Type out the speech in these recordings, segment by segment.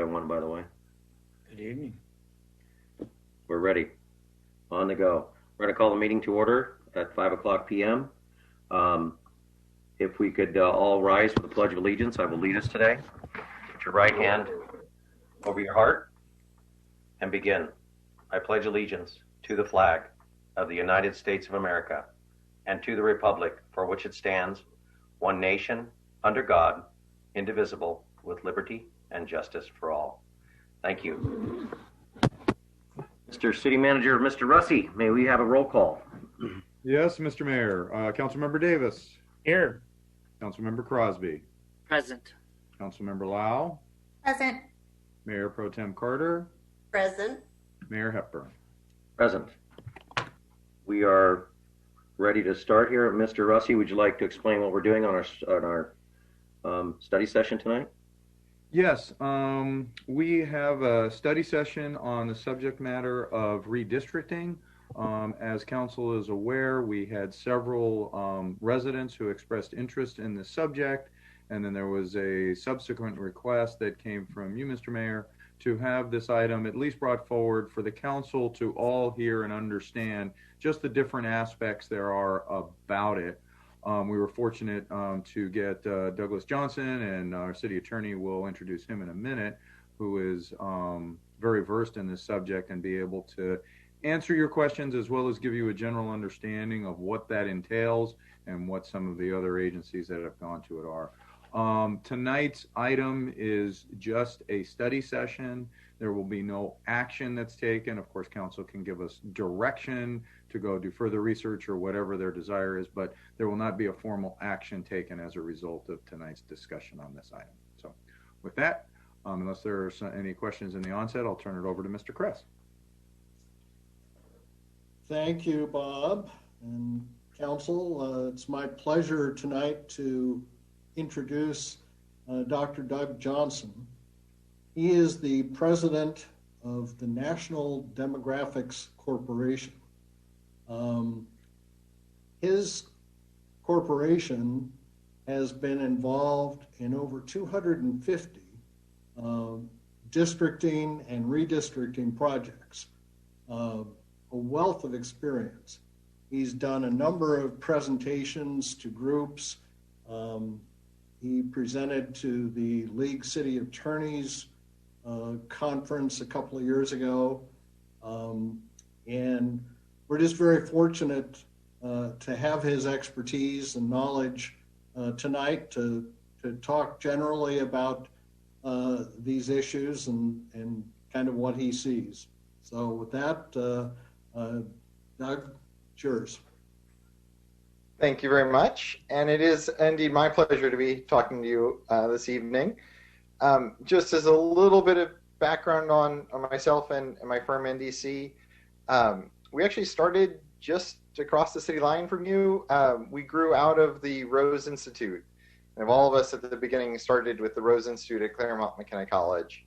everyone, by the way. Good evening. We're ready. On the go. We're going to call the meeting to order at 5 o'clock p.m. If we could all rise for the Pledge of Allegiance, I will lead us today. Put your right hand over your heart and begin. I pledge allegiance to the flag of the United States of America and to the republic for which it stands, one nation, under God, indivisible, with liberty and justice for all. Thank you. Mr. City Manager, Mr. Russi, may we have a roll call? Yes, Mr. Mayor. Councilmember Davis. Here. Councilmember Crosby. Present. Councilmember Lau. Present. Mayor Pro Tem Carter. Present. Mayor Hepburn. Present. We are ready to start here. Mr. Russi, would you like to explain what we're doing on our study session tonight? Yes, we have a study session on the subject matter of redistricting. As council is aware, we had several residents who expressed interest in this subject, and then there was a subsequent request that came from you, Mr. Mayor, to have this item at least brought forward for the council to all hear and understand just the different aspects there are about it. We were fortunate to get Douglas Johnson, and our city attorney will introduce him in a minute, who is very versed in this subject and be able to answer your questions as well as give you a general understanding of what that entails and what some of the other agencies that have gone to it are. Tonight's item is just a study session. There will be no action that's taken. Of course, council can give us direction to go do further research or whatever their desire is, but there will not be a formal action taken as a result of tonight's discussion on this item. So with that, unless there are any questions in the onset, I'll turn it over to Mr. Kress. Thank you, Bob and council. It's my pleasure tonight to introduce Dr. Doug Johnson. He is the president of the National Demographics Corporation. His corporation has been involved in over 250 districting and redistricting projects, a wealth of experience. He's done a number of presentations to groups. He presented to the League City Attorneys conference a couple of years ago. And we're just very fortunate to have his expertise and knowledge tonight to talk generally about these issues and kind of what he sees. So with that, Doug, it's yours. Thank you very much. And it is indeed my pleasure to be talking to you this evening. Just as a little bit of background on myself and my firm, NDC, we actually started just across the city line from you. We grew out of the Rose Institute. And all of us at the beginning started with the Rose Institute at Claremont McKenna College.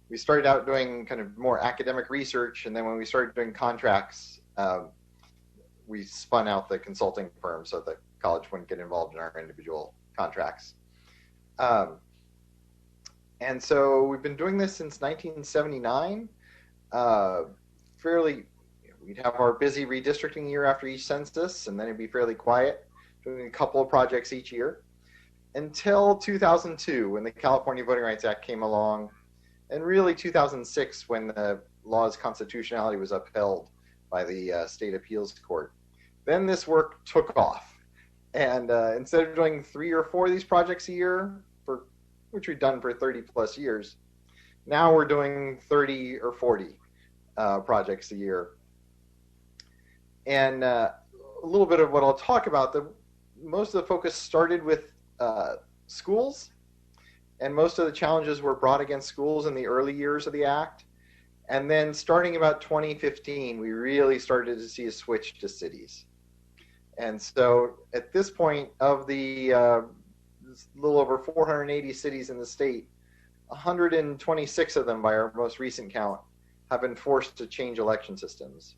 We started out doing kind of more academic research, and then when we started doing contracts, we spun out the consulting firm so the college wouldn't get involved in our individual contracts. And so we've been doing this since 1979. We'd have our busy redistricting year after each census, and then it'd be fairly quiet, doing a couple of projects each year, until 2002, when the California Voting Rights Act came along, and really 2006, when the law's constitutionality was upheld by the state appeals court. Then this work took off. And instead of doing 3 or 4 of these projects a year, which we've done for 30 plus years, now we're doing 30 or 40 projects a year. And a little bit of what I'll talk about, most of the focus started with schools, and most of the challenges were brought against schools in the early years of the act. And then starting about 2015, we really started to see a switch to cities. And so at this point, of the little over 480 cities in the state, 126 of them, by our most recent count, have been forced to change election systems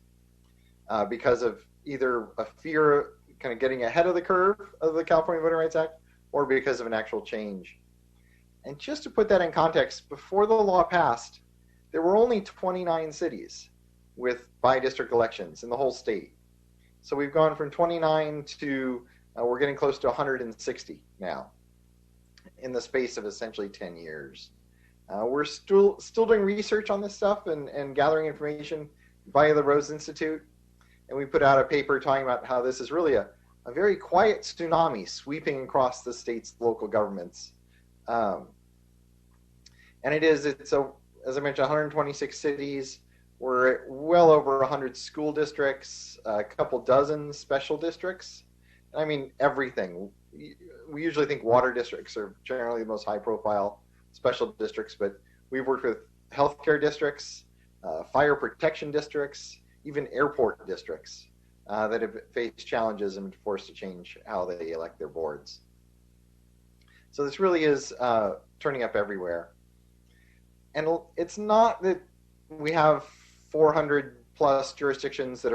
because of either a fear kind of getting ahead of the curve of the California Voting Rights Act, or because of an actual change. And just to put that in context, before the law passed, there were only 29 cities with by-district elections in the whole state. So we've gone from 29 to we're getting close to 160 now in the space of essentially 10 years. We're still doing research on this stuff and gathering information via the Rose Institute. And we put out a paper talking about how this is really a very quiet tsunami sweeping across the state's local governments. And it's, as I mentioned, 126 cities. We're at well over 100 school districts, a couple dozen special districts. I mean, everything. We usually think water districts are generally the most high profile special districts, but we've worked with healthcare districts, fire protection districts, even airport districts that have faced challenges and been forced to change how they elect their boards. So this really is turning up everywhere. And it's not that we have 400 plus jurisdictions that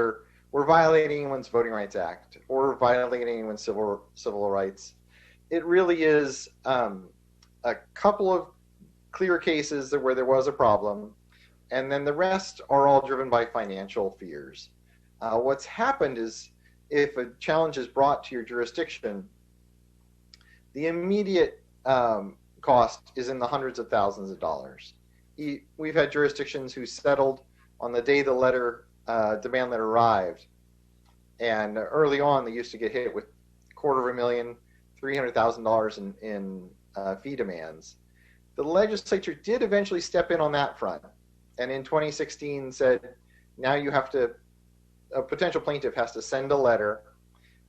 we're violating anyone's Voting Rights Act or violating anyone's civil rights. It really is a couple of clear cases where there was a problem, and then the rest are all driven by financial fears. What's happened is if a challenge is brought to your jurisdiction, the immediate cost is in the hundreds of thousands of dollars. We've had jurisdictions who settled on the day the demand letter arrived, and early on they used to get hit with $250,000, $300,000 in fee demands. The legislature did eventually step in on that front, and in 2016 said, now a potential plaintiff has to send a letter,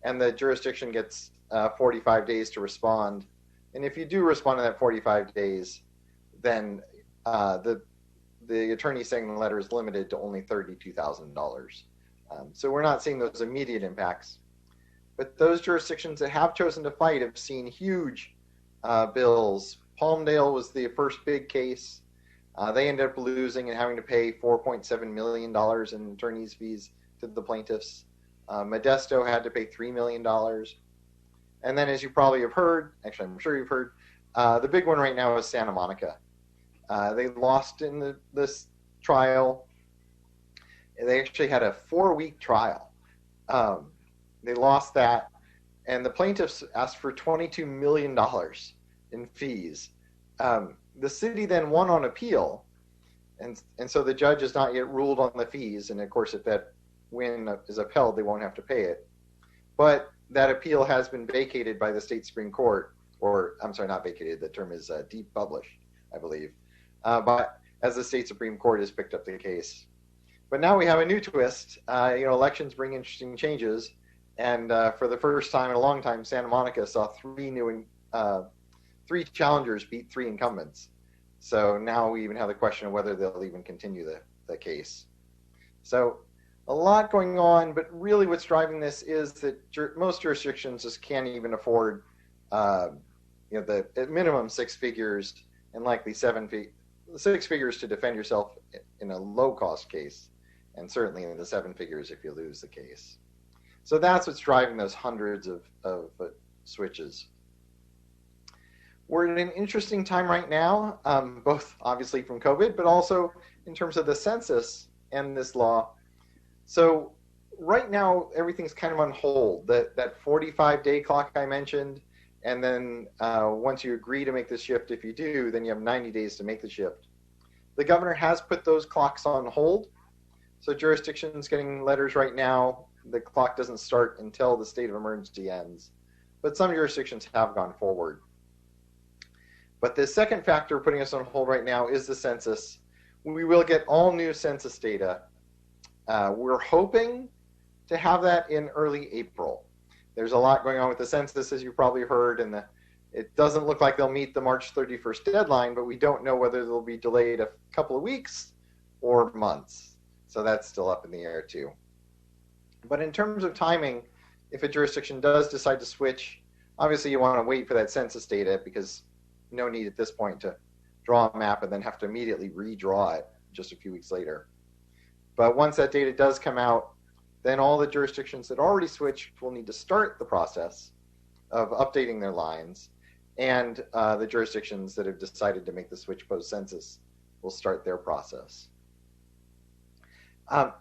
and the jurisdiction gets 45 days to respond. And if you do respond in that 45 days, then the attorney saying the letter is limited to only $32,000. So we're not seeing those immediate impacts. But those jurisdictions that have chosen to fight have seen huge bills. Palmdale was the first big case. They ended up losing and having to pay $4.7 million in attorney's fees to the plaintiffs. Modesto had to pay $3 million. And then, as you probably have heard, actually I'm sure you've heard, the big one right now is Santa Monica. They lost in this trial. They actually had a 4-week trial. They lost that, and the plaintiffs asked for $22 million in fees. The city then won on appeal, and so the judge has not yet ruled on the fees, and of course if that win is upheld, they won't have to pay it. But that appeal has been vacated by the state Supreme Court, or I'm sorry, not vacated, the term is depublished, I believe, but as the state Supreme Court has picked up the case. But now we have a new twist. Elections bring interesting changes, and for the first time in a long time, Santa Monica saw three challengers beat 3 incumbents. So now we even have the question of whether they'll even continue the case. So a lot going on, but really what's driving this is that most jurisdictions just can't even afford the at minimum 6 figures and likely 6 figures to defend yourself in a low-cost case, and certainly in the 7 figures if you lose the case. So that's what's driving those hundreds of switches. We're in an interesting time right now, both obviously from COVID, but also in terms of the census and this law. So right now, everything's kind of on hold. That 45-day clock I mentioned, and then once you agree to make the shift, if you do, then you have 90 days to make the shift. The governor has put those clocks on hold. So jurisdictions getting letters right now, the clock doesn't start until the state of emergency ends. But some jurisdictions have gone forward. But the second factor putting us on hold right now is the census. We will get all new census data. We're hoping to have that in early April. There's a lot going on with the census, as you've probably heard, and it doesn't look like they'll meet the March 31st deadline, but we don't know whether they'll be delayed a couple of weeks or months. So that's still up in the air too. But in terms of timing, if a jurisdiction does decide to switch, obviously you want to wait for that census data, because no need at this point to draw a map and then have to immediately redraw it just a few weeks later. But once that data does come out, then all the jurisdictions that already switched will need to start the process of updating their lines. and the jurisdictions that have decided to make the switch post-census will start their process.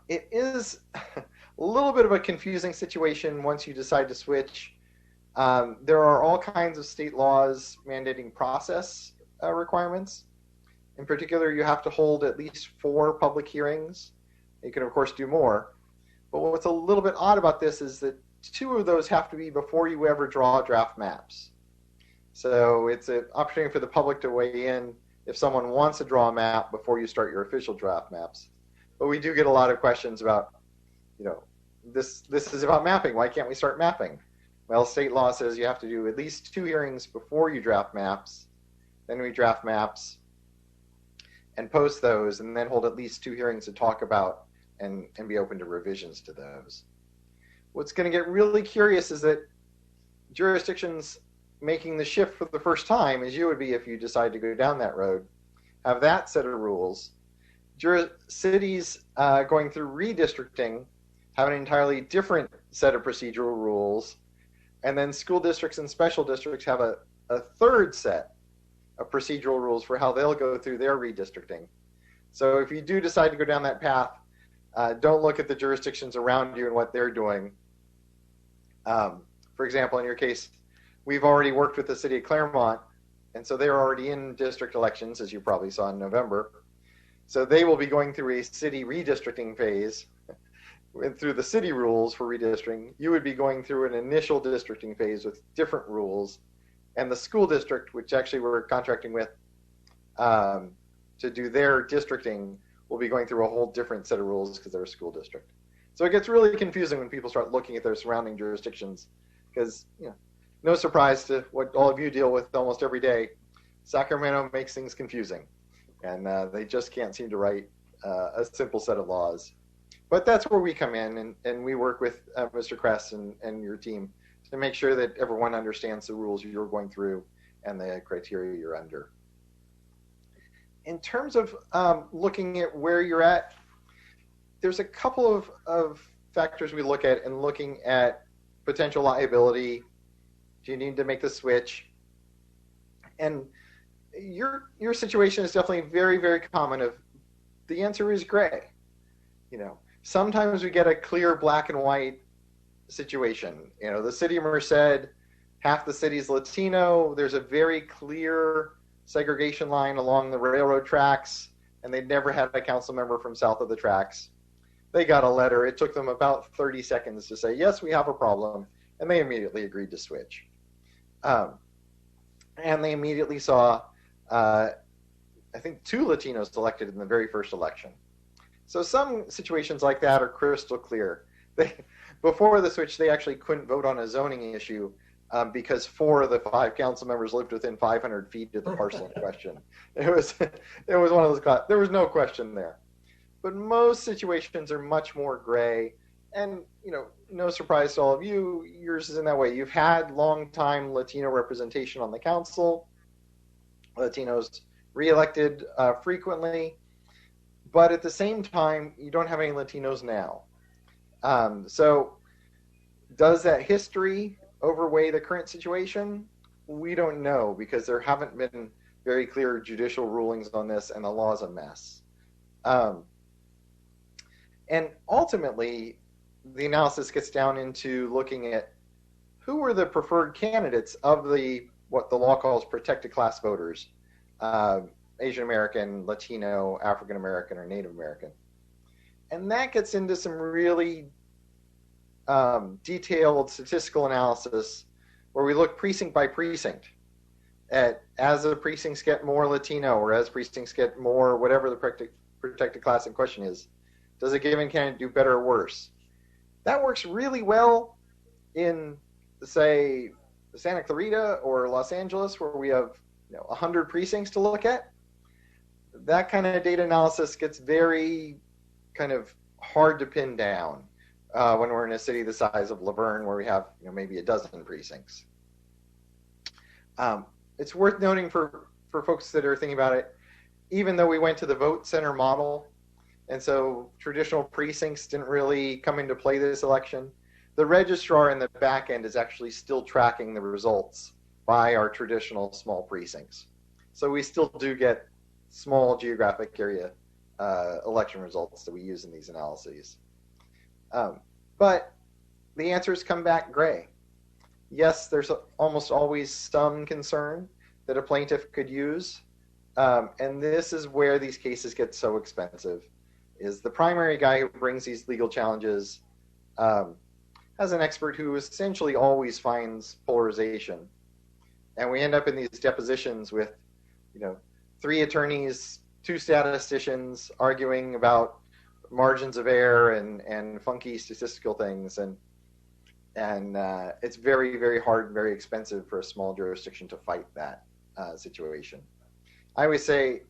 It is a little bit of a confusing situation once you decide to switch. There are all kinds of state laws mandating process requirements. In particular, you have to hold at least 4 public hearings. You can, of course, do more. But what's a little bit odd about this is that 2 of those have to be before you ever draw draft maps. So it's an opportunity for the public to weigh in if someone wants to draw a map before you start your official draft maps. But we do get a lot of questions about, this is about mapping. Why can't we start mapping? Well, state law says you have to do at least 2 hearings before you draft maps. Then we draft maps and post those, and then hold at least 2 hearings to talk about and be open to revisions to those. What's going to get really curious is that jurisdictions making the shift for the first time, as you would be if you decide to go down that road, have that set of rules. Cities going through redistricting have an entirely different set of procedural rules, and then school districts and special districts have a third set of procedural rules for how they'll go through their redistricting. So if you do decide to go down that path, don't look at the jurisdictions around you and what they're doing. For example, in your case, we've already worked with the city of Claremont, and so they're already in district elections, as you probably saw in November. So they will be going through a city redistricting phase. And through the city rules for redistricting, you would be going through an initial districting phase with different rules. And the school district, which actually we're contracting with to do their districting, will be going through a whole different set of rules because they're a school district. So it gets really confusing when people start looking at their surrounding jurisdictions, because no surprise to what all of you deal with almost every day, Sacramento makes things confusing, and they just can't seem to write a simple set of laws. But that's where we come in, and we work with Mr. Kress and your team to make sure that everyone understands the rules you're going through and the criteria you're under. In terms of looking at where you're at, there's a couple of factors we look at in looking at potential liability. Do you need to make the switch? And your situation is definitely very, very common. The answer is gray. Sometimes we get a clear black and white situation. The city of Merced, half the city's Latino. There's a very clear segregation line along the railroad tracks, and they never had a council member from south of the tracks. They got a letter. It took them about 30 seconds to say, yes, we have a problem, and they immediately agreed to switch. And they immediately saw, I think, 2 Latinos elected in the very first election. So some situations like that are crystal clear. Before the switch, they actually couldn't vote on a zoning issue because 4 of the 5 council members lived within 500 feet of the parcel in question. It was one of those. There was no question there. But most situations are much more gray, and no surprise to all of you, yours is in that way. You've had long-time Latino representation on the council. Latinos reelected frequently, but at the same time, you don't have any Latinos now. So does that history overweigh the current situation? We don't know, because there haven't been very clear judicial rulings on this, and the law's a mess. And ultimately, the analysis gets down into looking at who were the preferred candidates of what the law calls protected class voters, Asian American, Latino, African American, or Native American. And that gets into some really detailed statistical analysis where we look precinct by precinct at, as the precincts get more Latino, or as precincts get more whatever the protected class in question is, does a given candidate do better or worse? That works really well in, say, Santa Clarita or Los Angeles, where we have 100 precincts to look at. That kind of data analysis gets very kind of hard to pin down when we're in a city the size of Laverne, where we have maybe a dozen precincts. It's worth noting for folks that are thinking about it, even though we went to the vote center model, and so traditional precincts didn't really come into play this election, the registrar in the back end is actually still tracking the results by our traditional small precincts. So we still do get small geographic area election results that we use in these analyses. But the answers come back gray. Yes, there's almost always some concern that a plaintiff could use. And this is where these cases get so expensive, is the primary guy who brings these legal challenges has an expert who essentially always finds polarization. And we end up in these depositions with, 3 attorneys, 2 statisticians arguing about margins of error and funky statistical things. And it's very, very hard and very expensive for a small jurisdiction to fight that situation. I always say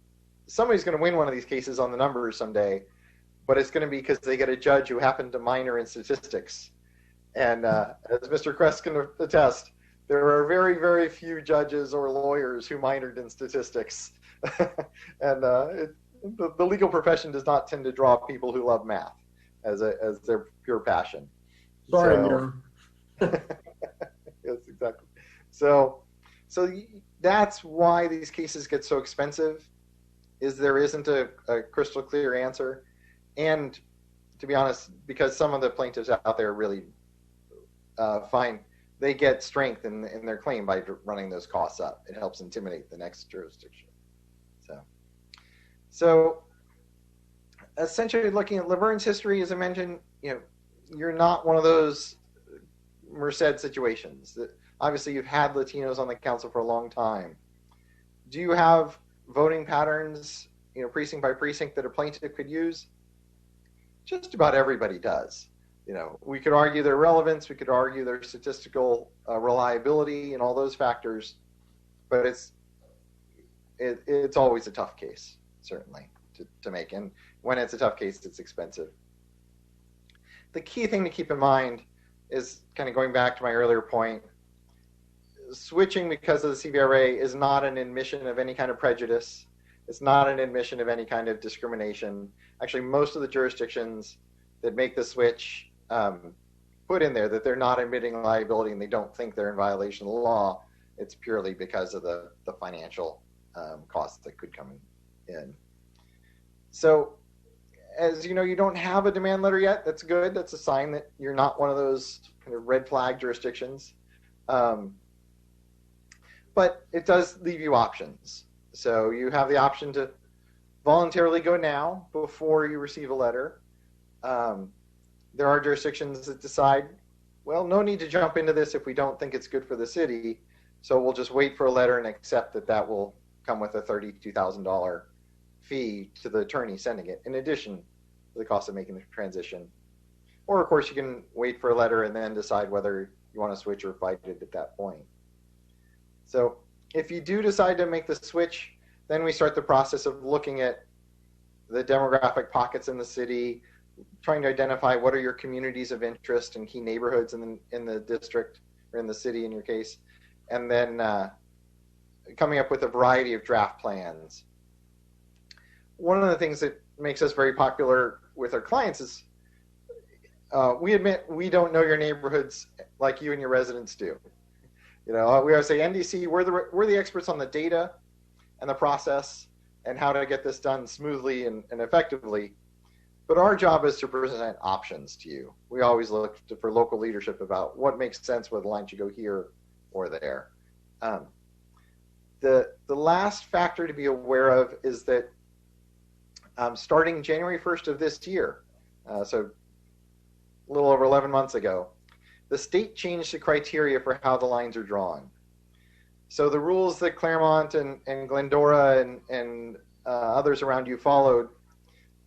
somebody's going to win one of these cases on the numbers someday, but it's going to be because they get a judge who happened to minor in statistics. And as Mr. Crest can attest, there are very, very few judges or lawyers who minored in statistics. And the legal profession does not tend to draw people who love math as their pure passion. Sorry, Mayor. Yes, exactly. So that's why these cases get so expensive, is there isn't a crystal clear answer. And to be honest, because some of the plaintiffs out there really find they get strength in their claim by running those costs up. It helps intimidate the next jurisdiction. So essentially, looking at Laverne's history, as I mentioned, you're not one of those Merced situations. Obviously, you've had Latinos on the council for a long time. Do you have voting patterns, precinct by precinct, that a plaintiff could use? Just about everybody does. We could argue their relevance, we could argue their statistical reliability and all those factors, but it's always a tough case, certainly, to make. And when it's a tough case, it's expensive. The key thing to keep in mind is, kind of going back to my earlier point, switching because of the CVRA is not an admission of any kind of prejudice. It's not an admission of any kind of discrimination. Actually, most of the jurisdictions that make the switch put in there that they're not admitting liability and they don't think they're in violation of the law. It's purely because of the financial costs that could come in. So, as you know, you don't have a demand letter yet. That's good. That's a sign that you're not one of those kind of red flag jurisdictions. But it does leave you options. So you have the option to voluntarily go now before you receive a letter. There are jurisdictions that decide, well, no need to jump into this if we don't think it's good for the city. So we'll just wait for a letter and accept that will come with a $32,000 fee to the attorney sending it, in addition to the cost of making the transition. Or, of course, you can wait for a letter and then decide whether you want to switch or fight it at that point. So if you do decide to make the switch, then we start the process of looking at the demographic pockets in the city, trying to identify what are your communities of interest and key neighborhoods in the district, or in the city in your case, and then coming up with a variety of draft plans. One of the things that makes us very popular with our clients is we admit we don't know your neighborhoods like you and your residents do. We always say, NDC, we're the experts on the data and the process and how to get this done smoothly and effectively. But our job is to present options to you. We always look for local leadership about what makes sense, whether the line should go here or there. The last factor to be aware of is that starting January 1st of this year, so a little over 11 months ago, the state changed the criteria for how the lines are drawn. So the rules that Claremont and Glendora and others around you followed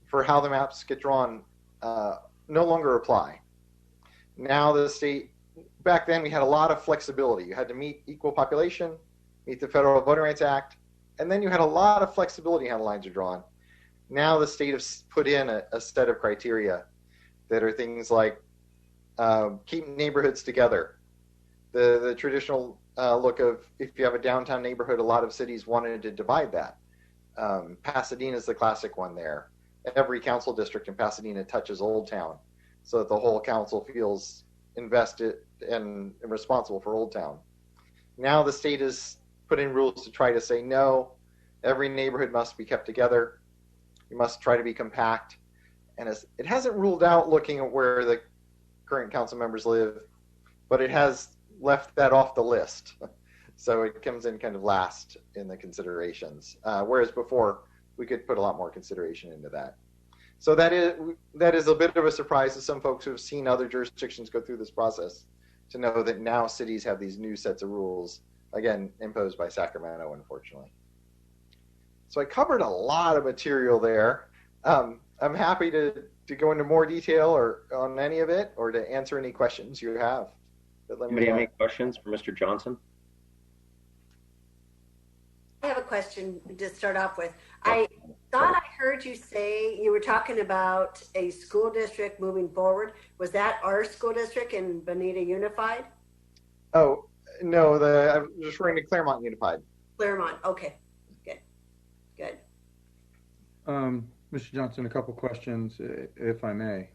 for how the maps get drawn no longer apply. Now the state, back then we had a lot of flexibility. You had to meet equal population, meet the Federal Voting Rights Act, and then you had a lot of flexibility in how the lines are drawn. Now the state has put in a set of criteria that are things like keep neighborhoods together. The traditional look of, if you have a downtown neighborhood, a lot of cities wanted to divide that. Pasadena is the classic one there. Every council district in Pasadena touches Old Town, so that the whole council feels invested and responsible for Old Town. Now the state has put in rules to try to say, no, every neighborhood must be kept together. You must try to be compact. And it hasn't ruled out looking at where the current council members live, but it has left that off the list. So it comes in kind of last in the considerations, whereas before we could put a lot more consideration into that. So that is a bit of a surprise to some folks who have seen other jurisdictions go through this process, to know that now cities have these new sets of rules, again, imposed by Sacramento, unfortunately. So I covered a lot of material there. I'm happy to go into more detail or on any of it, or to answer any questions you have. But let me Anybody have any questions for Mr. Johnson? I have a question to start off with. I thought I heard you say you were talking about a school district moving forward. Was that our school district in Bonita Unified? Oh, no, I'm just referring to Claremont Unified. Claremont, okay, good. Mr. Johnson, a couple questions, if I may.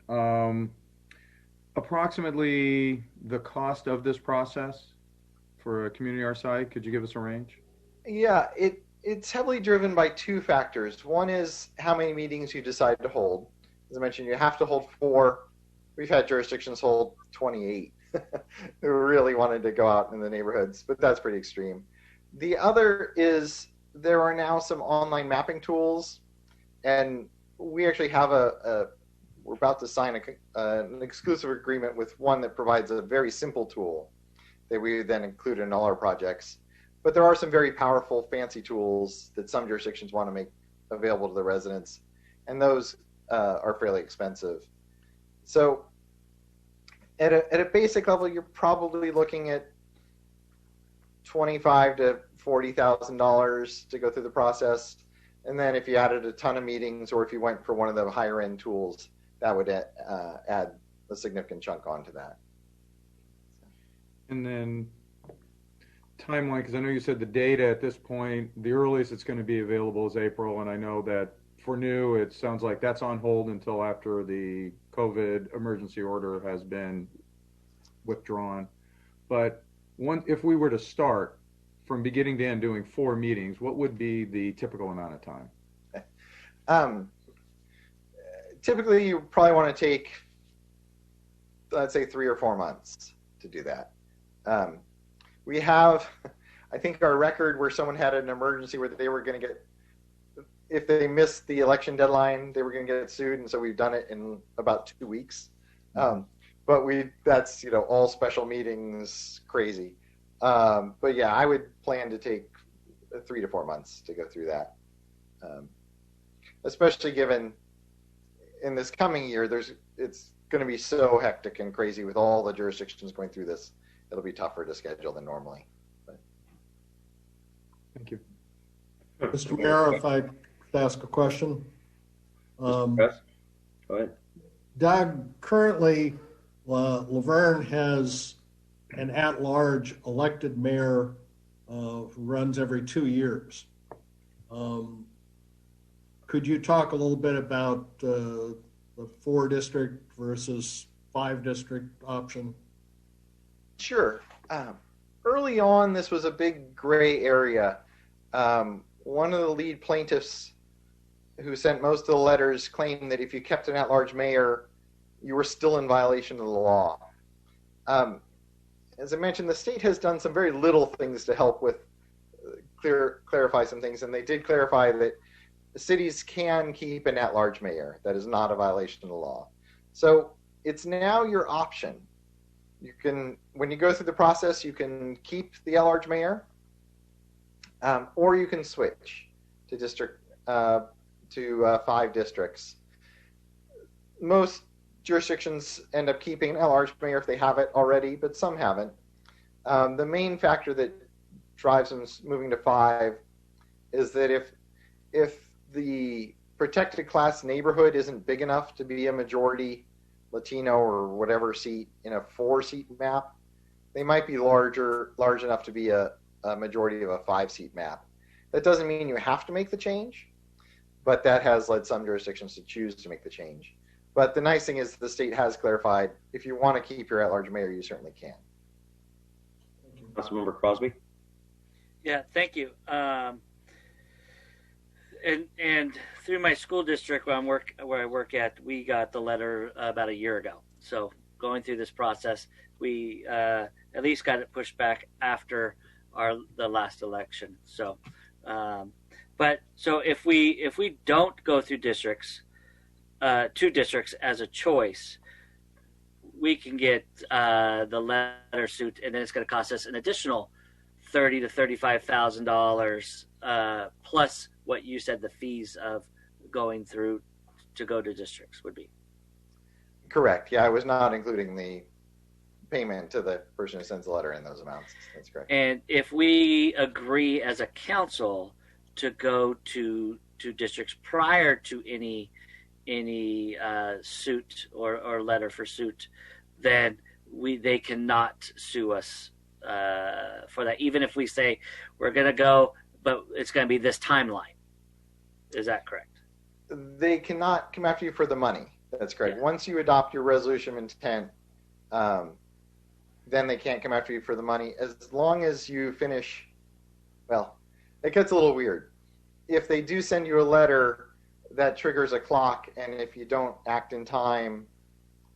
Approximately the cost of this process for a community our size, could you give us a range? Yeah, it's heavily driven by two factors. One is how many meetings you decide to hold. As I mentioned, you have to hold 4. We've had jurisdictions hold 28 who really wanted to go out in the neighborhoods, but that's pretty extreme. The other is there are now some online mapping tools, and we actually have we're about to sign an exclusive agreement with one that provides a very simple tool that we then include in all our projects. But there are some very powerful, fancy tools that some jurisdictions want to make available to the residents, and those are fairly expensive. So at a basic level, you're probably looking at $25,000 to $40,000 to go through the process. And then if you added a ton of meetings, or if you went for one of the higher end tools, that would add a significant chunk onto that. And then timeline, because I know you said the data at this point, the earliest it's going to be available is April, and I know that for new, it sounds like that's on hold until after the COVID emergency order has been withdrawn. But if we were to start from beginning to end doing 4 meetings, what would be the typical amount of time? Typically, you probably want to take, let's say, 3 or 4 months to do that. We have, I think, our record where someone had an emergency where they were going to get, if they missed the election deadline, they were going to get sued, and so we've done it in about 2 weeks. But that's all special meetings, crazy. But yeah, I would plan to take 3 to 4 months to go through that, especially given in this coming year, it's going to be so hectic and crazy with all the jurisdictions going through this. It'll be tougher to schedule than normally. But. Thank you. Mr. Mayor, if I could ask a question. Go ahead. Doug, currently, Laverne has an at-large elected mayor who runs every 2 years. Could you talk a little bit about the 4-district versus 5-district option? Sure. Early on, this was a big gray area. One of the lead plaintiffs who sent most of the letters claimed that if you kept an at-large mayor, you were still in violation of the law. As I mentioned, the state has done some very little things to help with clarify some things, and they did clarify that the cities can keep an at-large mayor. That is not a violation of the law. So it's now your option. You can, when you go through the process, you can keep the at-large mayor, or you can switch to 5 districts. Most jurisdictions end up keeping an at-large mayor if they have it already, but some haven't. The main factor that drives them moving to 5 is that if the protected class neighborhood isn't big enough to be a majority Latino or whatever seat in a 4-seat map, they might be large enough to be a majority of a 5-seat map. That doesn't mean you have to make the change, but that has led some jurisdictions to choose to make the change. But the nice thing is the state has clarified, if you want to keep your at-large mayor, you certainly can. Councilmember Crosby? Yeah, thank you. And through my school district where I work at, we got the letter about a year ago. So going through this process, we at least got it pushed back after the last election. So, but so if we don't go through districts, two districts as a choice, we can get the letter suit, and then it's going to cost us an additional $30,000 to $35,000 plus what you said the fees of going through to go to districts would be. Correct. Yeah, I was not including the payment to the person who sends the letter in those amounts. That's correct. And if we agree as a council to go to districts prior to any suit or letter for suit, then they cannot sue us for that, even if we say we're going to go, but it's going to be this timeline. Is that correct? They cannot come after you for the money. That's correct. Yeah. Once you adopt your resolution of intent, then they can't come after you for the money as long as you finish. Well, it gets a little weird. If they do send you a letter that triggers a clock, and if you don't act in time,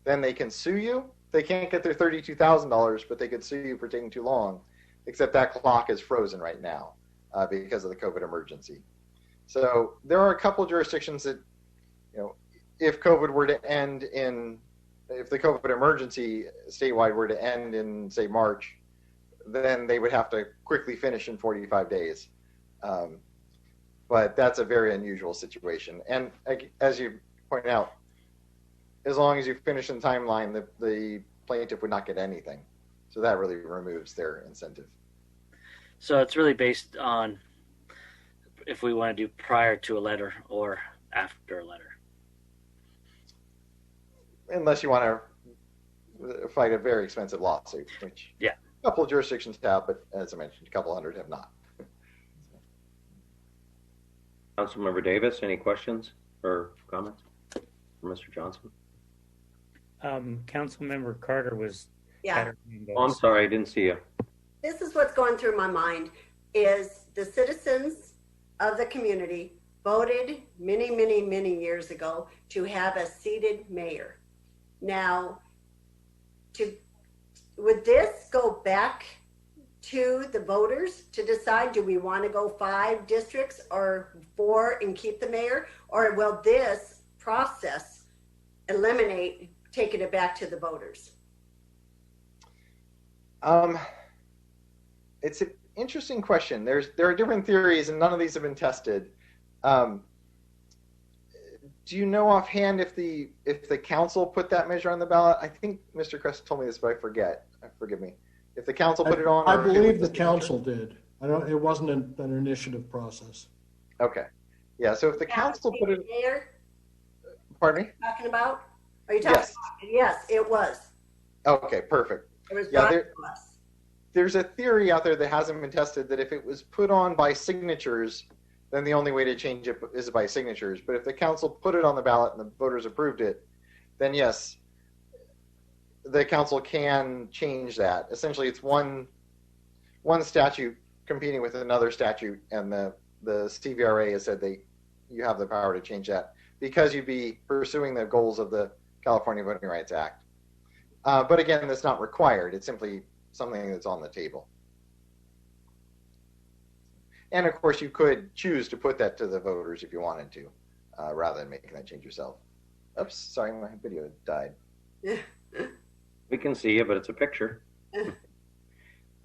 then they can sue you. They can't get their $32,000, but they could sue you for taking too long, except that clock is frozen right now because of the COVID emergency. So there are a couple jurisdictions that, if COVID were to end if the COVID emergency statewide were to end in, say, March, then they would have to quickly finish in 45 days. But that's a very unusual situation. And as you point out, as long as you finish in timeline, the plaintiff would not get anything. So that really removes their incentive. So it's really based on if we want to do prior to a letter or after a letter. Unless you want to fight a very expensive lawsuit, which a couple of jurisdictions have, but as I mentioned, a couple hundred have not. Councilmember Davis, any questions or comments for Mr. Johnson? Councilmember Carter was. Yeah. Oh, I'm sorry, I didn't see you. This is what's going through my mind is the citizens of the community voted many, many, many years ago to have a seated mayor. Now, would this go back to the voters to decide, do we want to go 5 districts or 4 and keep the mayor? Or will this process eliminate taking it back to the voters? It's an interesting question. There are different theories, and none of these have been tested. Do you know offhand if the council put that measure on the ballot? I think Mr. Crest told me this, but I forget. Forgive me. If the council put it on, I believe the council did. It wasn't an initiative process. Okay. Yeah. So if the council put it, mayor, pardon me. Talking about? Are you talking? Yes. About? Yes, it was. Okay. Perfect. It was brought to us. There's a theory out there that hasn't been tested that if it was put on by signatures, then the only way to change it is by signatures. But if the council put it on the ballot and the voters approved it, then yes, the council can change that. Essentially, it's one statute competing with another statute, and the CVRA has said you have the power to change that because you'd be pursuing the goals of the California Voting Rights Act. But again, that's not required. It's simply something that's on the table. And of course, you could choose to put that to the voters if you wanted to, rather than making that change yourself. Oops, sorry, my video died. We can see you, but it's a picture.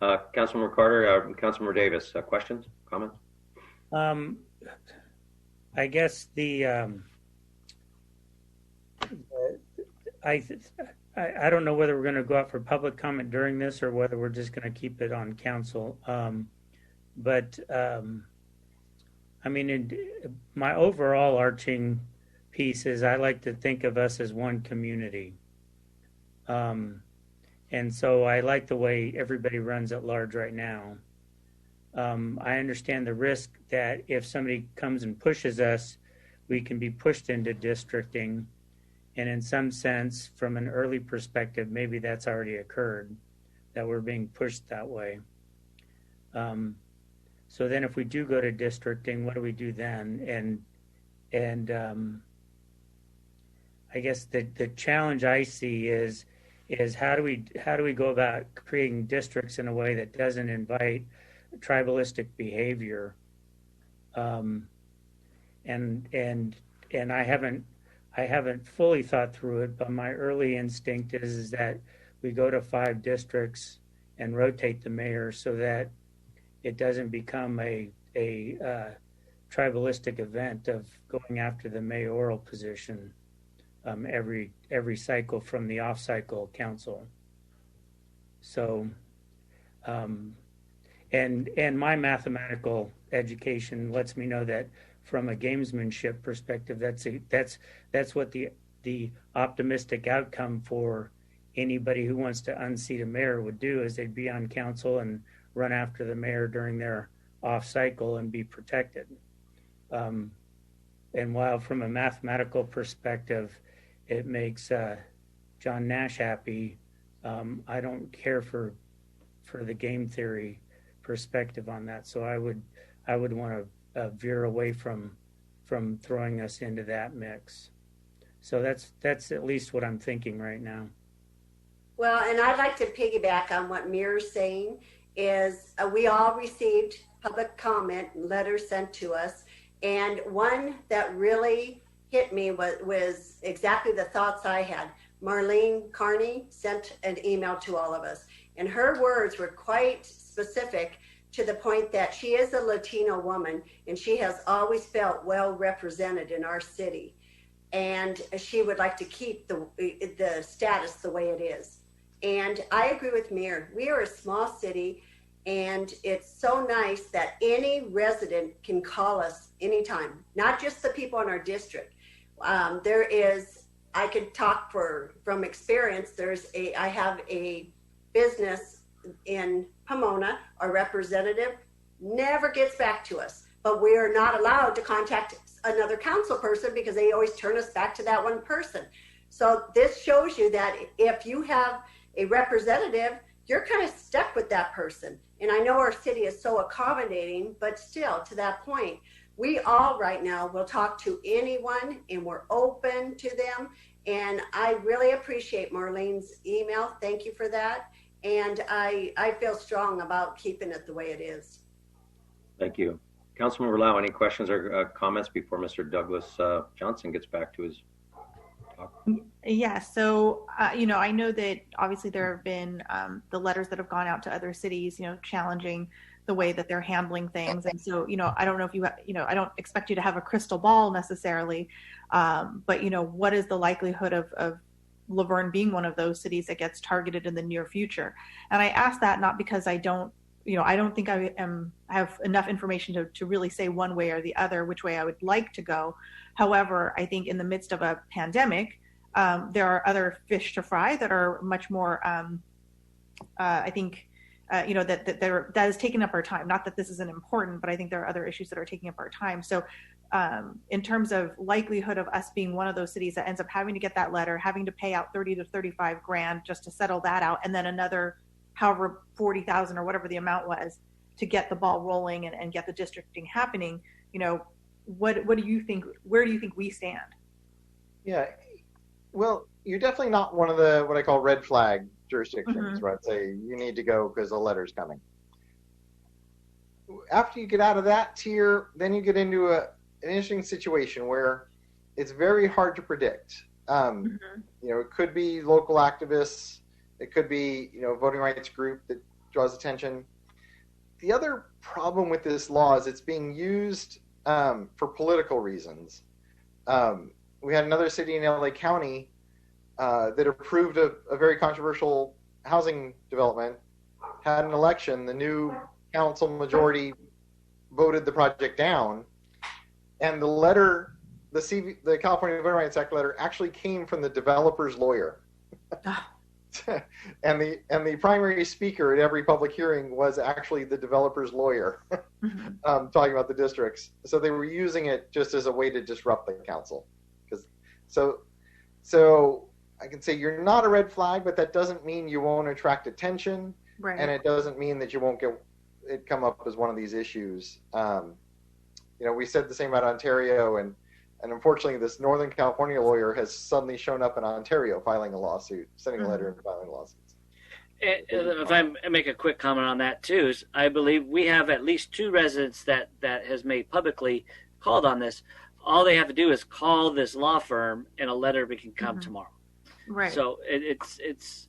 Councilmember Carter, Councilmember Davis, questions, comments? I guess I don't know whether we're going to go out for public comment during this or whether we're just going to keep it on council. But I mean, my overall arching piece is I like to think of us as one community. And so I like the way everybody runs at large right now. I understand the risk that if somebody comes and pushes us, we can be pushed into districting. And in some sense, from an early perspective, maybe that's already occurred, that we're being pushed that way. So then if we do go to districting, what do we do then? And I guess the challenge I see is how do we go about creating districts in a way that doesn't invite tribalistic behavior? And I haven't fully thought through it, but my early instinct is that we go to 5 districts and rotate the mayor so that it doesn't become a tribalistic event of going after the mayoral position every cycle from the off-cycle council. So, and my mathematical education lets me know that from a gamesmanship perspective, that's what the optimistic outcome for anybody who wants to unseat a mayor would do, is they'd be on council and run after the mayor during their off cycle and be protected. And while from a mathematical perspective, it makes John Nash happy, I don't care for the game theory perspective on that. So I would want to veer away from throwing us into that mix. So that's at least what I'm thinking right now. Well, and I'd like to piggyback on what Mir's saying is we all received public comment letters sent to us. And one that really hit me was exactly the thoughts I had. Marlene Carney sent an email to all of us. And her words were quite specific to the point that she is a Latino woman and she has always felt well represented in our city. And she would like to keep the status the way it is. And I agree with Mir. We are a small city, and it's so nice that any resident can call us anytime, not just the people in our district. I could talk from experience. I have a business in Pomona. Our representative never gets back to us, but we are not allowed to contact another council person because they always turn us back to that one person. So this shows you that if you have a representative, you're kind of stuck with that person. And I know our city is so accommodating, but still, to that point, we all right now will talk to anyone and we're open to them. And I really appreciate Marlene's email. Thank you for that. And I feel strong about keeping it the way it is. Thank you. Councilman Lau, any questions or comments before Mr. Douglas Johnson gets back to his talk? Yeah, so, I know that obviously there have been the letters that have gone out to other cities, challenging the way that they're handling things. And so, I don't know if I don't expect you to have a crystal ball necessarily, but, what is the likelihood of Laverne being one of those cities that gets targeted in the near future? And I ask that not because I don't think I have enough information to really say one way or the other which way I would like to go. However, I think in the midst of a pandemic, there are other fish to fry that are much more, I think, that is taking up our time. Not that this isn't important, but I think there are other issues that are taking up our time. So in terms of likelihood of us being one of those cities that ends up having to get that letter, having to pay out 30 to 35 grand just to settle that out, and then another however 40,000 or whatever the amount was to get the ball rolling and get the districting happening, what do you think, where do you think we stand? Yeah, well, you're definitely not one of the what I call red flag jurisdictions where I'd say you need to go because a letter's coming. After you get out of that tier, then you get into an interesting situation where it's very hard to predict. It could be local activists. It could be, a voting rights group that draws attention. The other problem with this law is it's being used for political reasons. We had another city in LA County that approved a very controversial housing development, had an election, the new council majority voted the project down, and the letter, the California Voting Rights Act letter actually came from the developer's lawyer. And the primary speaker at every public hearing was actually the developer's lawyer, talking about the districts. So they were using it just as a way to disrupt the council. So I can say you're not a red flag, but that doesn't mean you won't attract attention, right. And it doesn't mean that you won't get it come up as one of these issues. We said the same about Ontario, and unfortunately, this Northern California lawyer has suddenly shown up in Ontario filing a lawsuit, sending a letter and filing lawsuits. And if I make a quick comment on that too, is I believe we have at least 2 residents that has made publicly called on this. All they have to do is call this law firm, and a letter can come tomorrow. Right. So it's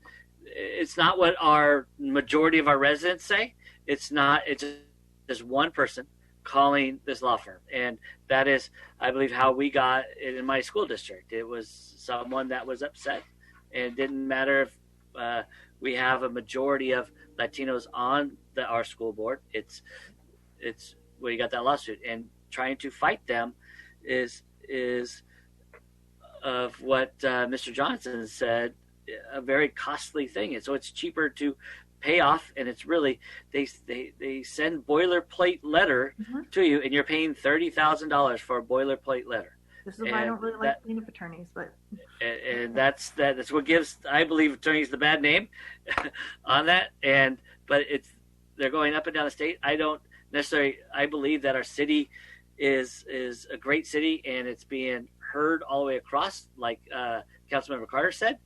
not what our majority of our residents say. It's not. It's just one person calling this law firm, and that is, I believe, how we got it in my school district. It was someone that was upset, and it didn't matter if we have a majority of Latinos on our school board. It's where you got that lawsuit, and trying to fight them is of what Mr. Johnson said, a very costly thing. And so it's cheaper to pay off, and it's really they send boilerplate letter to you, and you're paying $30,000 for a boilerplate letter. This is why I don't really like plaintiff attorneys, but and that's what gives, I believe, attorneys the bad name on that. But they're going up and down the state. I don't necessarily. I believe that our city is a great city, and it's being heard all the way across, like Councilmember Carter said.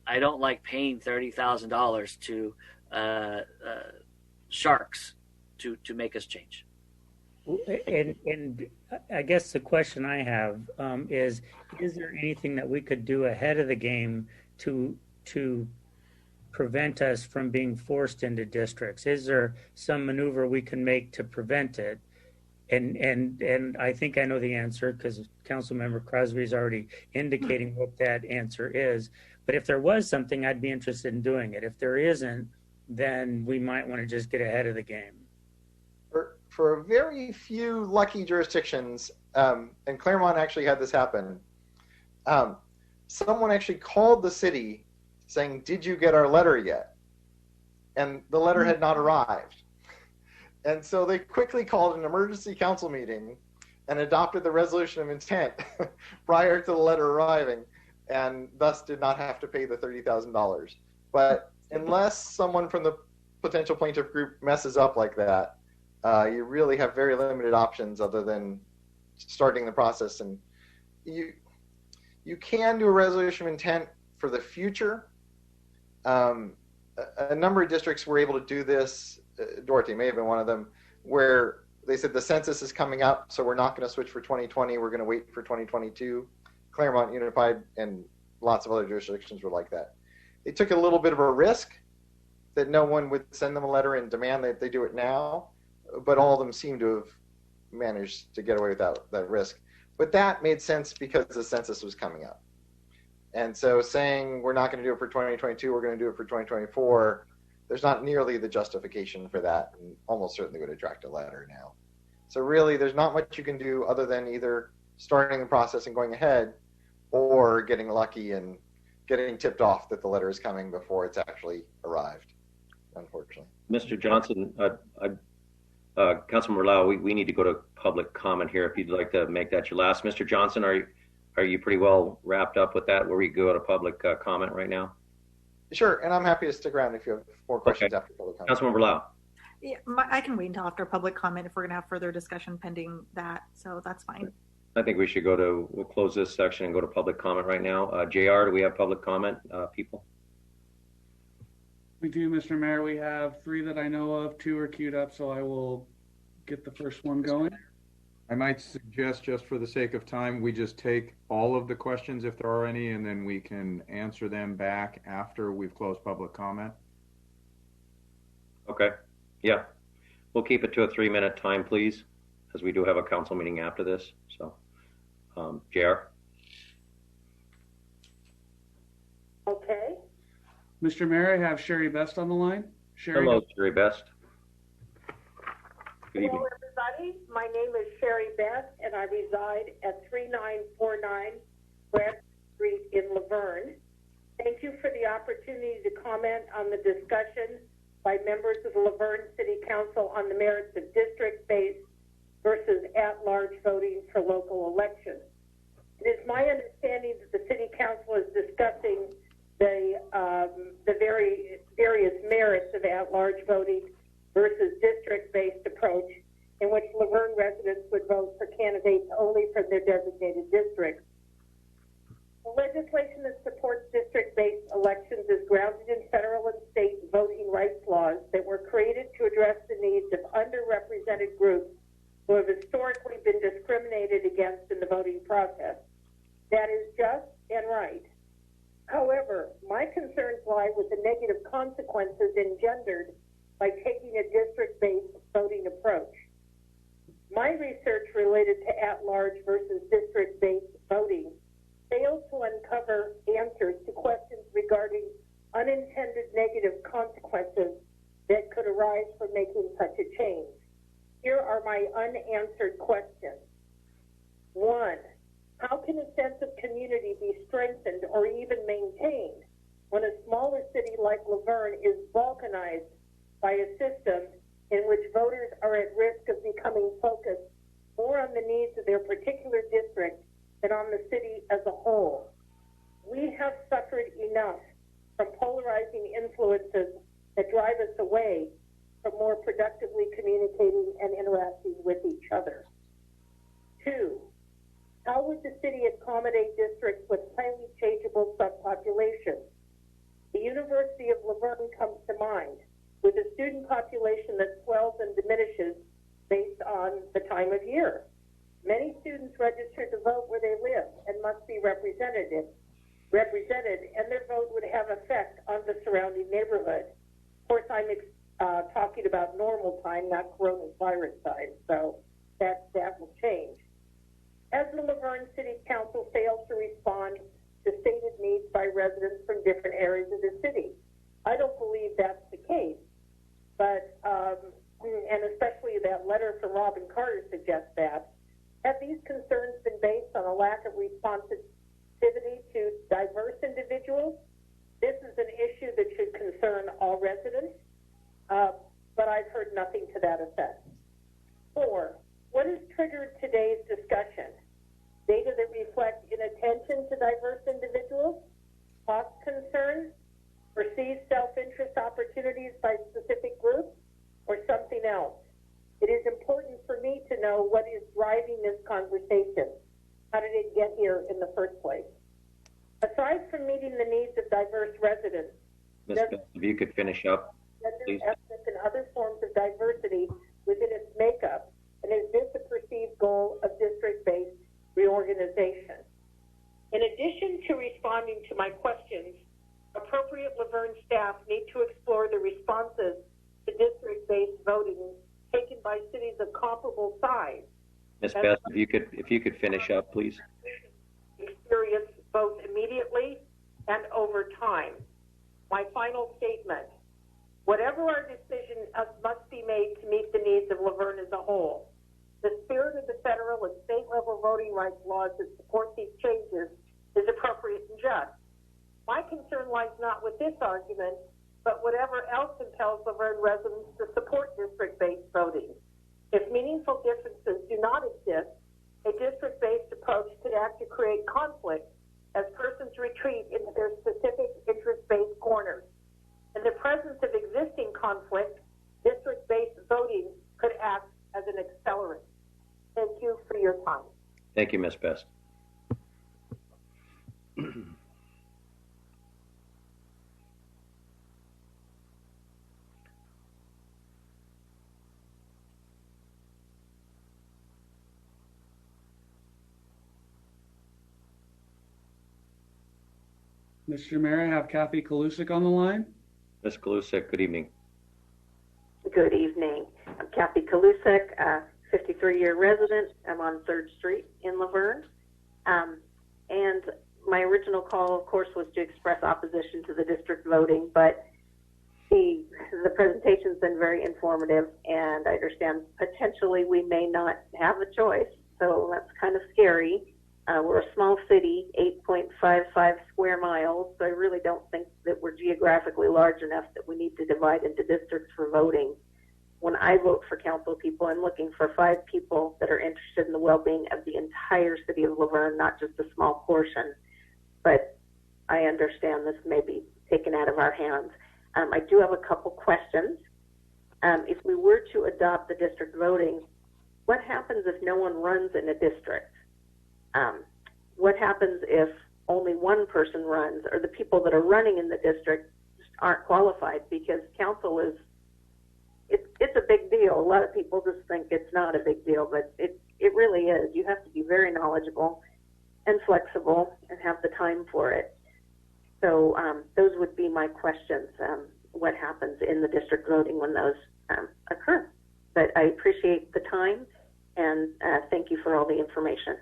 I don't like paying $30,000 to sharks to make us change. And I guess the question I have is there anything that we could do ahead of the game to prevent us from being forced into districts? Is there some maneuver we can make to prevent it? And I think I know the answer, because Councilmember Crosby is already indicating what that answer is. But if there was something, I'd be interested in doing it. If there isn't, then we might want to just get ahead of the game. For a very few lucky jurisdictions, and Claremont actually had this happen, someone actually called the city saying, "Did you get our letter yet?" And the letter had not arrived. And so they quickly called an emergency council meeting and adopted the resolution of intent prior to the letter arriving, and thus did not have to pay the $30,000. But unless someone from the potential plaintiff group messes up like that, you really have very limited options other than starting the process. And you can do a resolution of intent for the future. A number of districts were able to do this. Dorothy may have been one of them, where they said the census is coming up, so we're not going to switch for 2020. We're going to wait for 2022. Claremont Unified and lots of other jurisdictions were like that. They took a little bit of a risk that no one would send them a letter and demand that they do it now, but all of them seem to have managed to get away without that risk. But that made sense because the census was coming up. And so saying we're not going to do it for 2022, we're going to do it for 2024, there's not nearly the justification for that, and almost certainly would attract a letter now. So really, there's not much you can do other than either starting the process and going ahead, or getting lucky and getting tipped off that the letter is coming before it's actually arrived, unfortunately. Mr. Johnson, Councilman Lau, we need to go to public comment here. If you'd like to make that your last. Mr. Johnson, are you pretty well wrapped up with that, where we go to public comment right now? Sure, and I'm happy to stick around if you have more questions after public comment. Councilmember Lau. yeah, I can wait until after public comment if we're going to have further discussion pending that. So that's fine. I think we'll close this section and go to public comment right now. JR, do we have public comment, people? We do, Mr. Mayor. We have 3 that I know of. 2 are queued up, so I will get the first one going. I might suggest, just for the sake of time, we just take all of the questions if there are any, and then we can answer them back after we've closed public comment. Okay. Yeah. We'll keep it to a 3-minute time, please, because we do have a council meeting after this. So, JR. Okay. Mr. Mayor, I have Sherry Best on the line. Sherry. Hello, Sherry Best. Good evening. Hello, everybody. My name is Sherry Best, and I reside at 3949 West Street in Laverne. Thank you for the opportunity to comment on the discussion by members of the Laverne City Council on the merits of district-based versus at-large voting for local elections. It is my understanding that the City Council is discussing the various merits candidates only from their designated districts. The legislation that supports district-based elections is grounded in federal and state voting rights laws that were created to address the needs of underrepresented groups who have historically been discriminated against in the voting process. That is just and right. However, my concerns lie with the negative consequences engendered by taking a district-based voting approach. My research related to at-large versus district-based voting failed to uncover answers to questions regarding unintended negative consequences that could arise from making such a change. Here are my unanswered questions. 1. How can a sense of community be strengthened or even maintained when a smaller city like Laverne is balkanized by a system in which voters are at risk of becoming focused more on the needs of their particular district than on the city as a whole? We have suffered enough from polarizing influences that drive us away from more productively communicating and interacting with each other. 2. How would the city accommodate districts with highly changeable subpopulations? The University of Laverne comes to mind, with a student population that swells and diminishes based on the time of year. Many students register to vote where they live and must be represented, and their vote would have effect on the surrounding neighborhood. Of course, I'm talking about normal time, not coronavirus time, so that will change. As the Laverne City Council fails to respond to stated needs by residents from different areas of the city, I don't believe that's the case, but, and especially that letter from Robin Carter suggests that. Have these concerns been based on a lack of responsivity to diverse individuals? This is an issue that should concern all residents, but I've heard nothing to that effect. 4, what has triggered today's discussion? Data that reflect inattention to diverse individuals, cost concerns, perceived self-interest opportunities by specific groups, or something else? It is important for me to know what is driving this conversation. How did it get here in the first place? Aside from meeting the needs of diverse residents, Ms. Beth, if you could finish up, please. gender, ethnic, and other forms of diversity within its makeup, and is this a perceived goal of district-based reorganization? In addition to responding to my questions, appropriate Laverne staff need to explore the responses to district-based voting taken by cities of comparable size. Ms. Beth, if you could finish up, please. Experience both immediately and over time. My final statement: whatever our decision must be made to meet the needs of Laverne as a whole. The spirit of the federal and state level voting rights laws that support these changes is appropriate and just. My concern lies not with this argument, but whatever else impels Laverne residents to support district-based voting. If meaningful differences do not exist, a district-based approach could act to create conflict as persons retreat into their specific interest-based corners. In the presence of existing conflict, district-based voting could act as an accelerant. Thank you for your time. Thank you, Ms. Best. Mr. Mayor, I have Kathy Kalusik on the line. Ms. Kalusik, good evening. Good evening. I'm Kathy Kalusik, a 53-year resident. I'm on 3rd Street in Laverne. And my original call, of course, was to express opposition to the district voting, but the presentation's been very informative, and I understand potentially we may not have a choice, so that's kind of scary. We're a small city, 8.55 square miles, so I really don't think that we're geographically large enough that we need to divide into districts for voting. When I vote for council people, I'm looking for 5 people that are interested in the well-being of the entire city of Laverne, not just a small portion. But I understand this may be taken out of our hands. I do have a couple questions. If we were to adopt the district voting, what happens if no one runs in a district? What happens if only one person runs, or the people that are running in the district just aren't qualified? Because council is, it's a big deal. A lot of people just think it's not a big deal, but it really is. You have to be very knowledgeable and flexible and have the time for it. So those would be my questions. What happens in the district voting when those occur? But I appreciate the time, and thank you for all the information.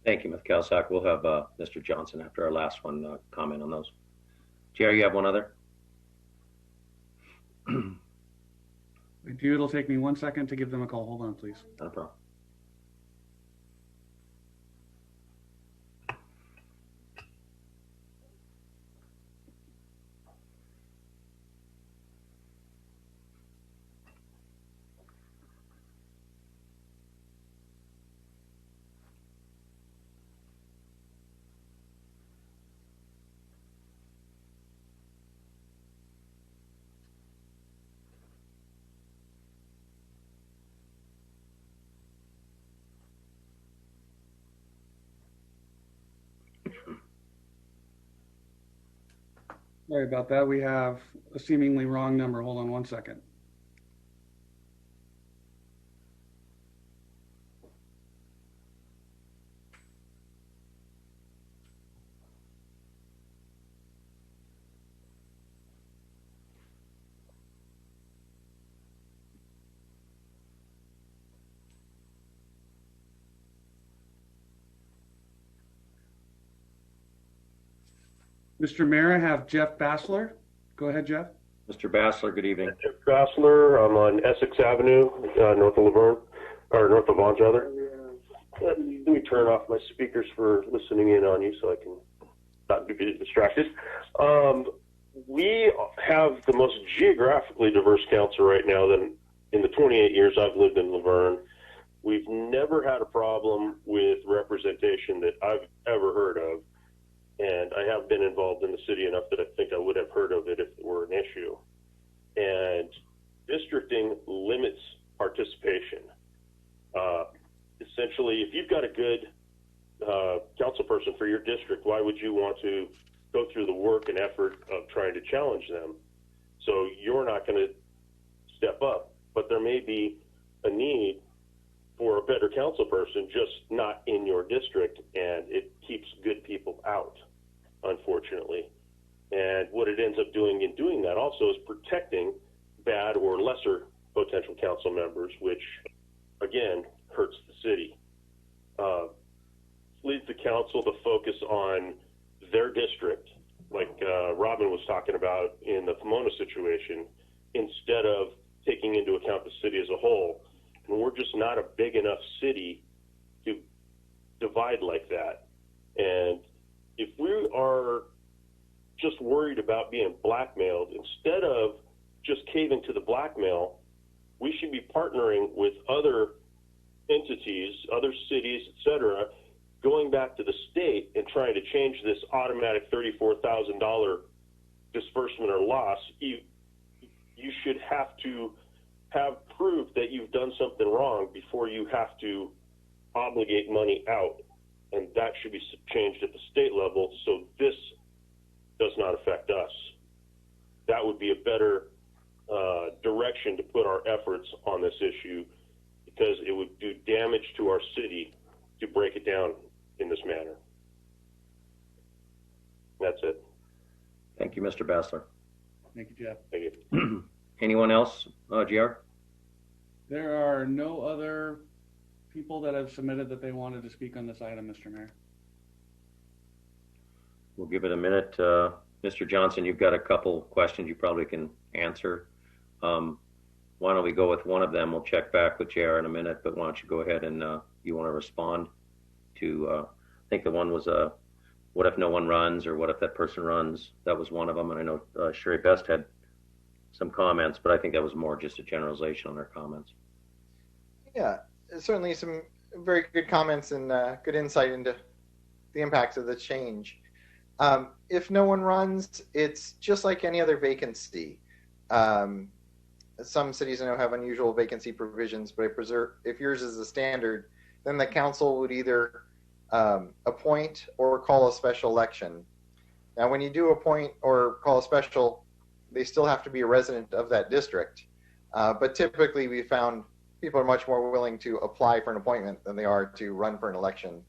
Thank you, Ms. Kalsak. We'll have Mr. Johnson after our last one comment on those. Jerry, you have one other? I do. It'll take me 1 second to give them a call. Hold on, please. No problem. Sorry about that. We have a seemingly wrong number. Hold on 1 second. Mr. Mayor, I have Jeff Bassler. Go ahead, Jeff. Mr. Bassler, good evening. Jeff Bassler. I'm on Essex Avenue, north of Laverne, or north of Vaughn's, rather. Let me turn off my speakers for listening in on you so I can not be distracted. We have the most geographically diverse council right now than in the 28 years I've lived in Laverne. We've never had a problem with representation that I've ever heard of. And I have been involved in the city enough that I think I would have heard of it if it were an issue. And districting limits participation. Essentially, if you've got a good council person for your district, why would you want to go through the work and effort of trying to challenge them? So you're not going to step up, but there may be a need for a better council person, just not in your district, and it keeps good people out, unfortunately. And what it ends up doing in doing that also is protecting bad or lesser potential council members, which, again, hurts the city. Leads the council to focus on their district, like Robin was talking about in the Pomona situation, instead of taking into account the city as a whole. And we're just not a big enough city to divide like that. And if we are just worried about being blackmailed, instead of just caving to the blackmail, we should be partnering with other entities, other cities, etc., going back to the state and trying to change this automatic $34,000 disbursement or loss. You should have to have proof that you've done something wrong before you have to obligate money out. And that should be changed at the state level so this does not affect us. That would be a better direction to put our efforts on this issue, because it would do damage to our city to break it down in this manner. That's it. Thank you, Mr. Bassler. Thank you, Jeff. Thank you. Anyone else, GR? There are no other people that have submitted that they wanted to speak on this item, Mr. Mayor. We'll give it a minute. Mr. Johnson, you've got a couple questions you probably can answer. Why don't we go with one of them? We'll check back with JR in a minute, but why don't you go ahead and you want to respond to, I think the one was what if no one runs, or what if that person runs? That was one of them. And I know Sherry Best had some comments, but I think that was more just a generalization on her comments. Yeah, certainly some very good comments and good insight into the impacts of the change. If no one runs, it's just like any other vacancy. some cities I know have unusual vacancy provisions, but if yours is the standard, then the council would either appoint or call a special election. Now, when you do appoint or call a special, they still have to be a resident of that district. But typically, we found people are much more willing to apply for an appointment than they are to run for an election.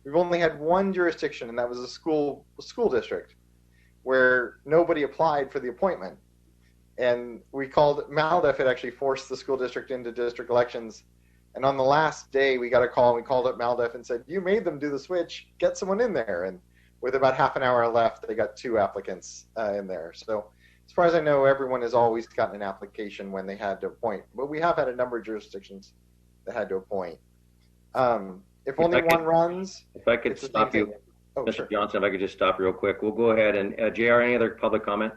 We've only had one jurisdiction, and that was a school district, where nobody applied for the appointment. And we called, MALDEF had actually forced the school district into district elections. And on the last day, we got a call, and we called up MALDEF and said, you made them do the switch, get someone in there. And with about half an hour left, they got 2 applicants in there. So as far as I know, everyone has always gotten an application when they had to appoint. But we have had a number of jurisdictions that had to appoint. If only one runs. If I could stop you, Mr. Sure. Johnson, if I could just stop you real quick. We'll go ahead and, JR, any other public comment?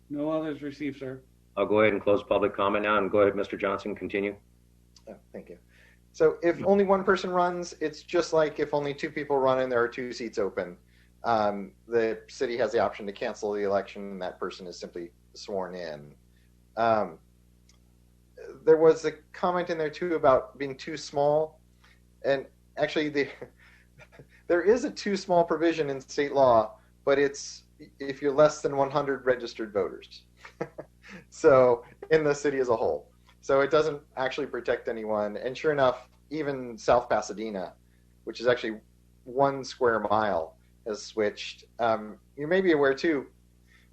No others received, sir. I'll go ahead and close public comment now, and go ahead, Mr. Johnson, continue. Oh, thank you. So if only one person runs, it's just like if only 2 people run and there are 2 seats open. The city has the option to cancel the election, and that person is simply sworn in. There was a comment in there, too, about being too small. And actually, there is a too small provision in state law, but it's if you're less than 100 registered voters. So in the city as a whole. So it doesn't actually protect anyone. And sure enough, even South Pasadena, which is actually 1 square mile, has switched. You may be aware, too,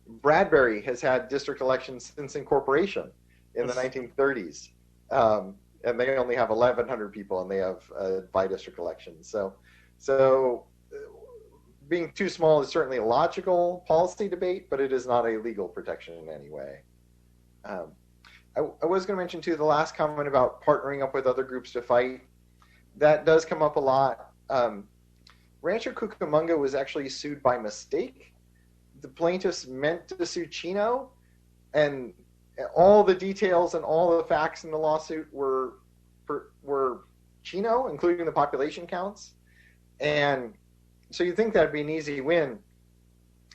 Bradbury has had district elections since incorporation in the 1930s. And they only have 1,100 people, and they have by-district elections. So being too small is certainly a logical policy debate, but it is not a legal protection in any way. I was going to mention, too, the last comment about partnering up with other groups to fight. That does come up a lot. Rancho Cucamonga was actually sued by mistake. The plaintiffs meant to sue Chino, and all the details and all the facts in the lawsuit were Chino, including the population counts. And so you'd think that'd be an easy win.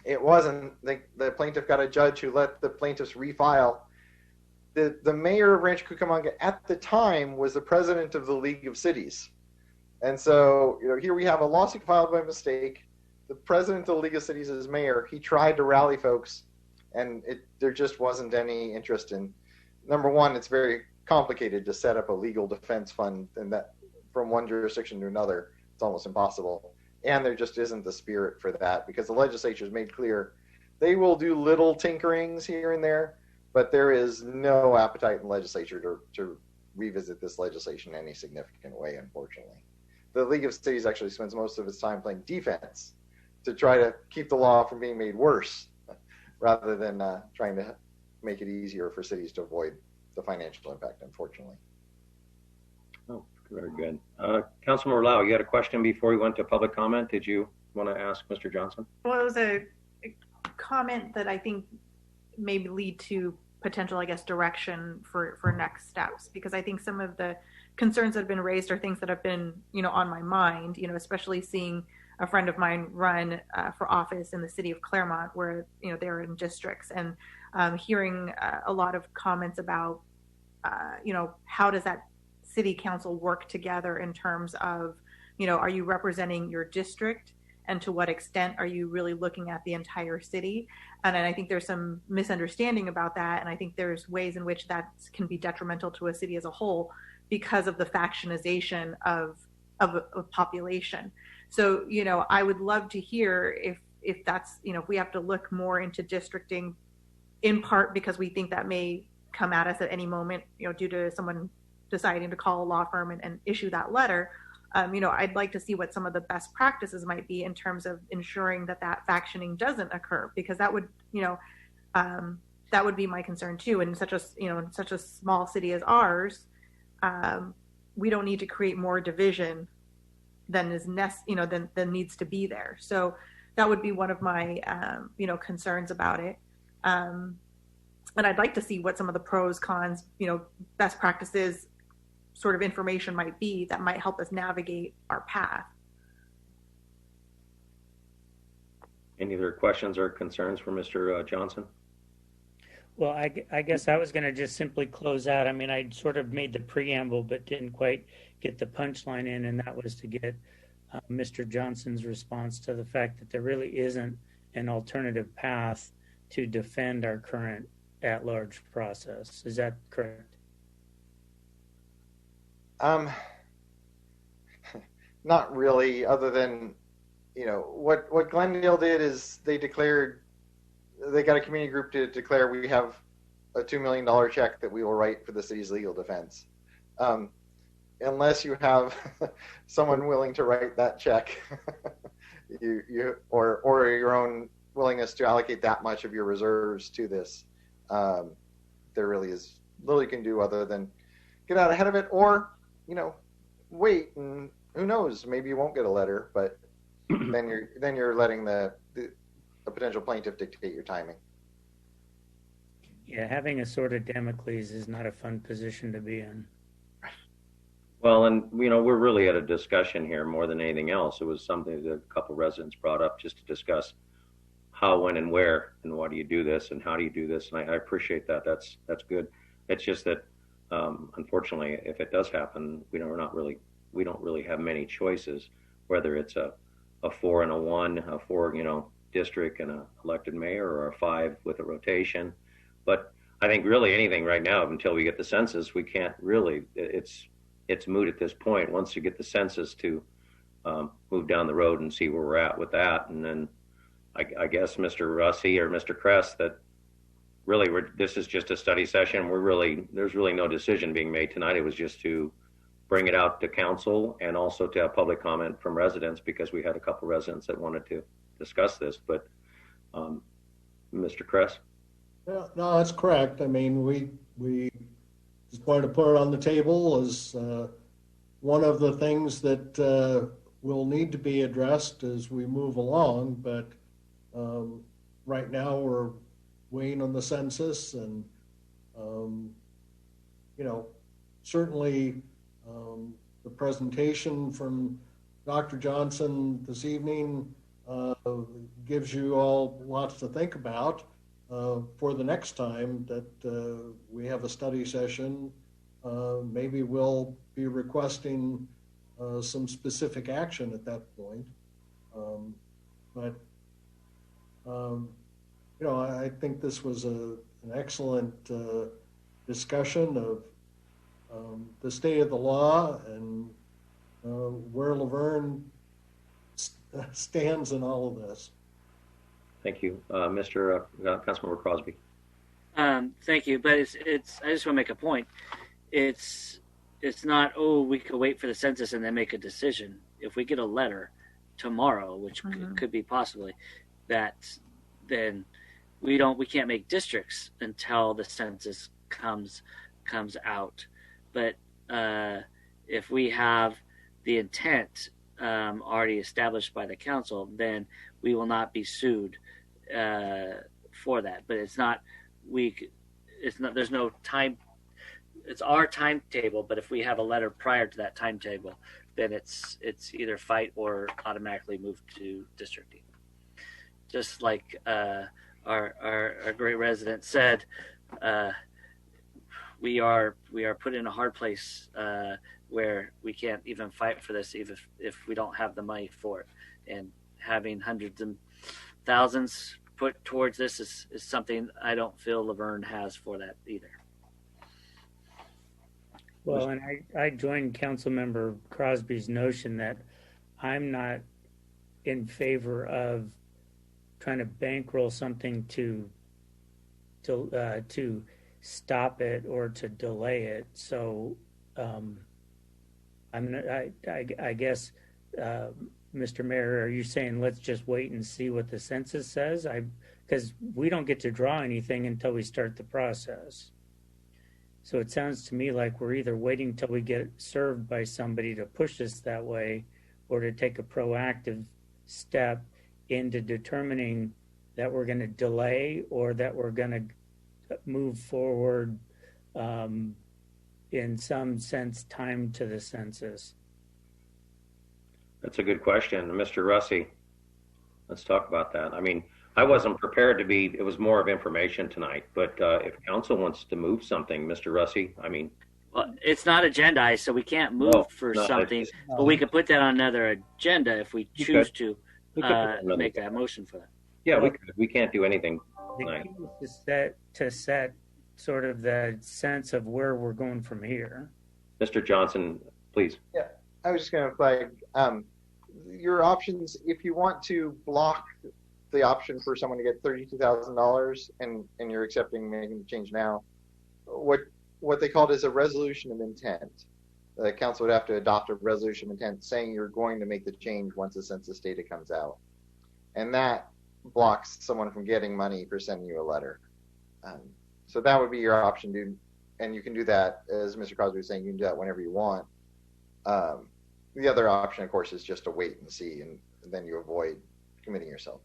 It wasn't. The plaintiff got a judge who let the plaintiffs refile. The mayor of Rancho Cucamonga at the time was the president of the League of Cities. And so, here we have a lawsuit filed by mistake. The president of the League of Cities is mayor. He tried to rally folks, and there just wasn't any interest in. Number one, it's very complicated to set up a legal defense fund, and that from one jurisdiction to another, it's almost impossible. And there just isn't the spirit for that, because the legislature has made clear they will do little tinkerings here and there, but there is no appetite in the legislature to revisit this legislation in any significant way, unfortunately. The League of Cities actually spends most of its time playing defense to try to keep the law from being made worse, rather than trying to make it easier for cities to avoid the financial impact, unfortunately. Oh, very good. Councilman Lau, you had a question before we went to public comment. Did you want to ask Mr. Johnson? Well, it was a comment that I think maybe lead to potential, direction for next steps, because I think some of the concerns that have been raised are things that have been, on my mind, especially seeing a friend of mine run for office in the city of Claremont, where, they're in districts, and hearing a lot of comments about, how does that city council work together in terms of, are you representing your district, and to what extent are you really looking at the entire city? And I think there's some misunderstanding about that, and I think there's ways in which that can be detrimental to a city as a whole because of the factionization of a population. So, I would love to hear if that's, if we have to look more into districting, in part because we think that may come at us at any moment, due to someone deciding to call a law firm and issue that letter. I'd like to see what some of the best practices might be in terms of ensuring that factioning doesn't occur, because that would, that would be my concern too. In such a small city as ours, we don't need to create more division than than needs to be there. So that would be one of my, concerns about it. And I'd like to see what some of the pros, cons, best practices sort of information might be that might help us navigate our path. Any other questions or concerns for Mr. Johnson? Well, I guess I was going to just simply close out. I mean, I sort of made the preamble, but didn't quite get the punchline in, and that was to get Mr. Johnson's response to the fact that there really isn't an alternative path to defend our current at-large process. Is that correct? Not really, other than, what Glendale did is they got a community group to declare we have a $2 million check that we will write for the city's legal defense. Unless you have someone willing to write that check, or your own willingness to allocate that much of your reserves to this, there really is little you can do other than get out ahead of it, or wait, and who knows, maybe you won't get a letter, but then you're letting the potential plaintiff dictate your timing. Yeah, having a sword of Damocles is not a fun position to be in. Well, and we're really at a discussion here more than anything else. It was something that a couple residents brought up just to discuss how, when, and where, and why do you do this, and how do you do this. And I appreciate that. That's good. It's just that, unfortunately, if it does happen, we don't really have many choices. Whether it's a 4 and a 1, a 4 district and an elected mayor, or a 5 with a rotation. But I think really anything right now, until we get the census, we can't really. It's moot at this point. Once you get the census to move down the road and see where we're at with that, and then I guess Mr. Russi or Mr. Kress, that really this is just a study session. There's really no decision being made tonight. It was just to bring it out to council and also to have public comment from residents, because we had a couple residents that wanted to discuss this. But Mr. Kress? Yeah, no, that's correct. I mean, we just wanted to put it on the table as one of the things that will need to be addressed as we move along. But right now we're waiting on the census, and certainly the presentation from Dr. Johnson this evening gives you all lots to think about for the next time that we have a study session. Maybe we'll be requesting some specific action at that point. I think this was an excellent discussion of the state of the law and where Laverne stands in all of this. Thank you, Mr. Councilmember Crosby. Thank you, but it's. I just want to make a point. It's not. Oh, we could wait for the census and then make a decision. If we get a letter tomorrow, which could be possibly, then we can't make districts until the census comes out. But if we have the intent already established by the council, then we will not be sued for that. But it's not. There's no time. It's our timetable. But if we have a letter prior to that timetable, then it's either fight or automatically move to districting. Just like our great resident said, we are put in a hard place where we can't even fight for this, even if we don't have the money for it. And having hundreds and thousands put towards this is something I don't feel Laverne has for that either. Well, and I joined Councilmember Crosby's notion that I'm not in favor of trying to bankroll something to stop it or to delay it. So I guess, Mr. Mayor, are you saying let's just wait and see what the census says? Because we don't get to draw anything until we start the process. So it sounds to me like we're either waiting till we get served by somebody to push us that way, or to take a proactive step into determining that we're going to delay or that we're going to move forward in some sense time to the census. That's a good question. Mr. Russi, let's talk about that. I mean, I wasn't prepared to be, it was more of information tonight, but if council wants to move something, Mr. Russi, I mean. Well, it's not agendized, so we can't move for something, but we could put that on another agenda if we choose to make that motion for that. Yeah, we can't do anything tonight. The key is to set sort of the sense of where we're going from here. Mr. Johnson, please. Yeah, I was just going to flag your options. If you want to block the option for someone to get $32,000 and you're accepting making the change now, what they called is a resolution of intent. The council would have to adopt a resolution of intent saying you're going to make the change once the census data comes out. And that blocks someone from getting money for sending you a letter. So that would be your option, dude. And you can do that, as Mr. Crosby was saying, you can do that whenever you want. The other option, of course, is just to wait and see, and then you avoid committing yourself.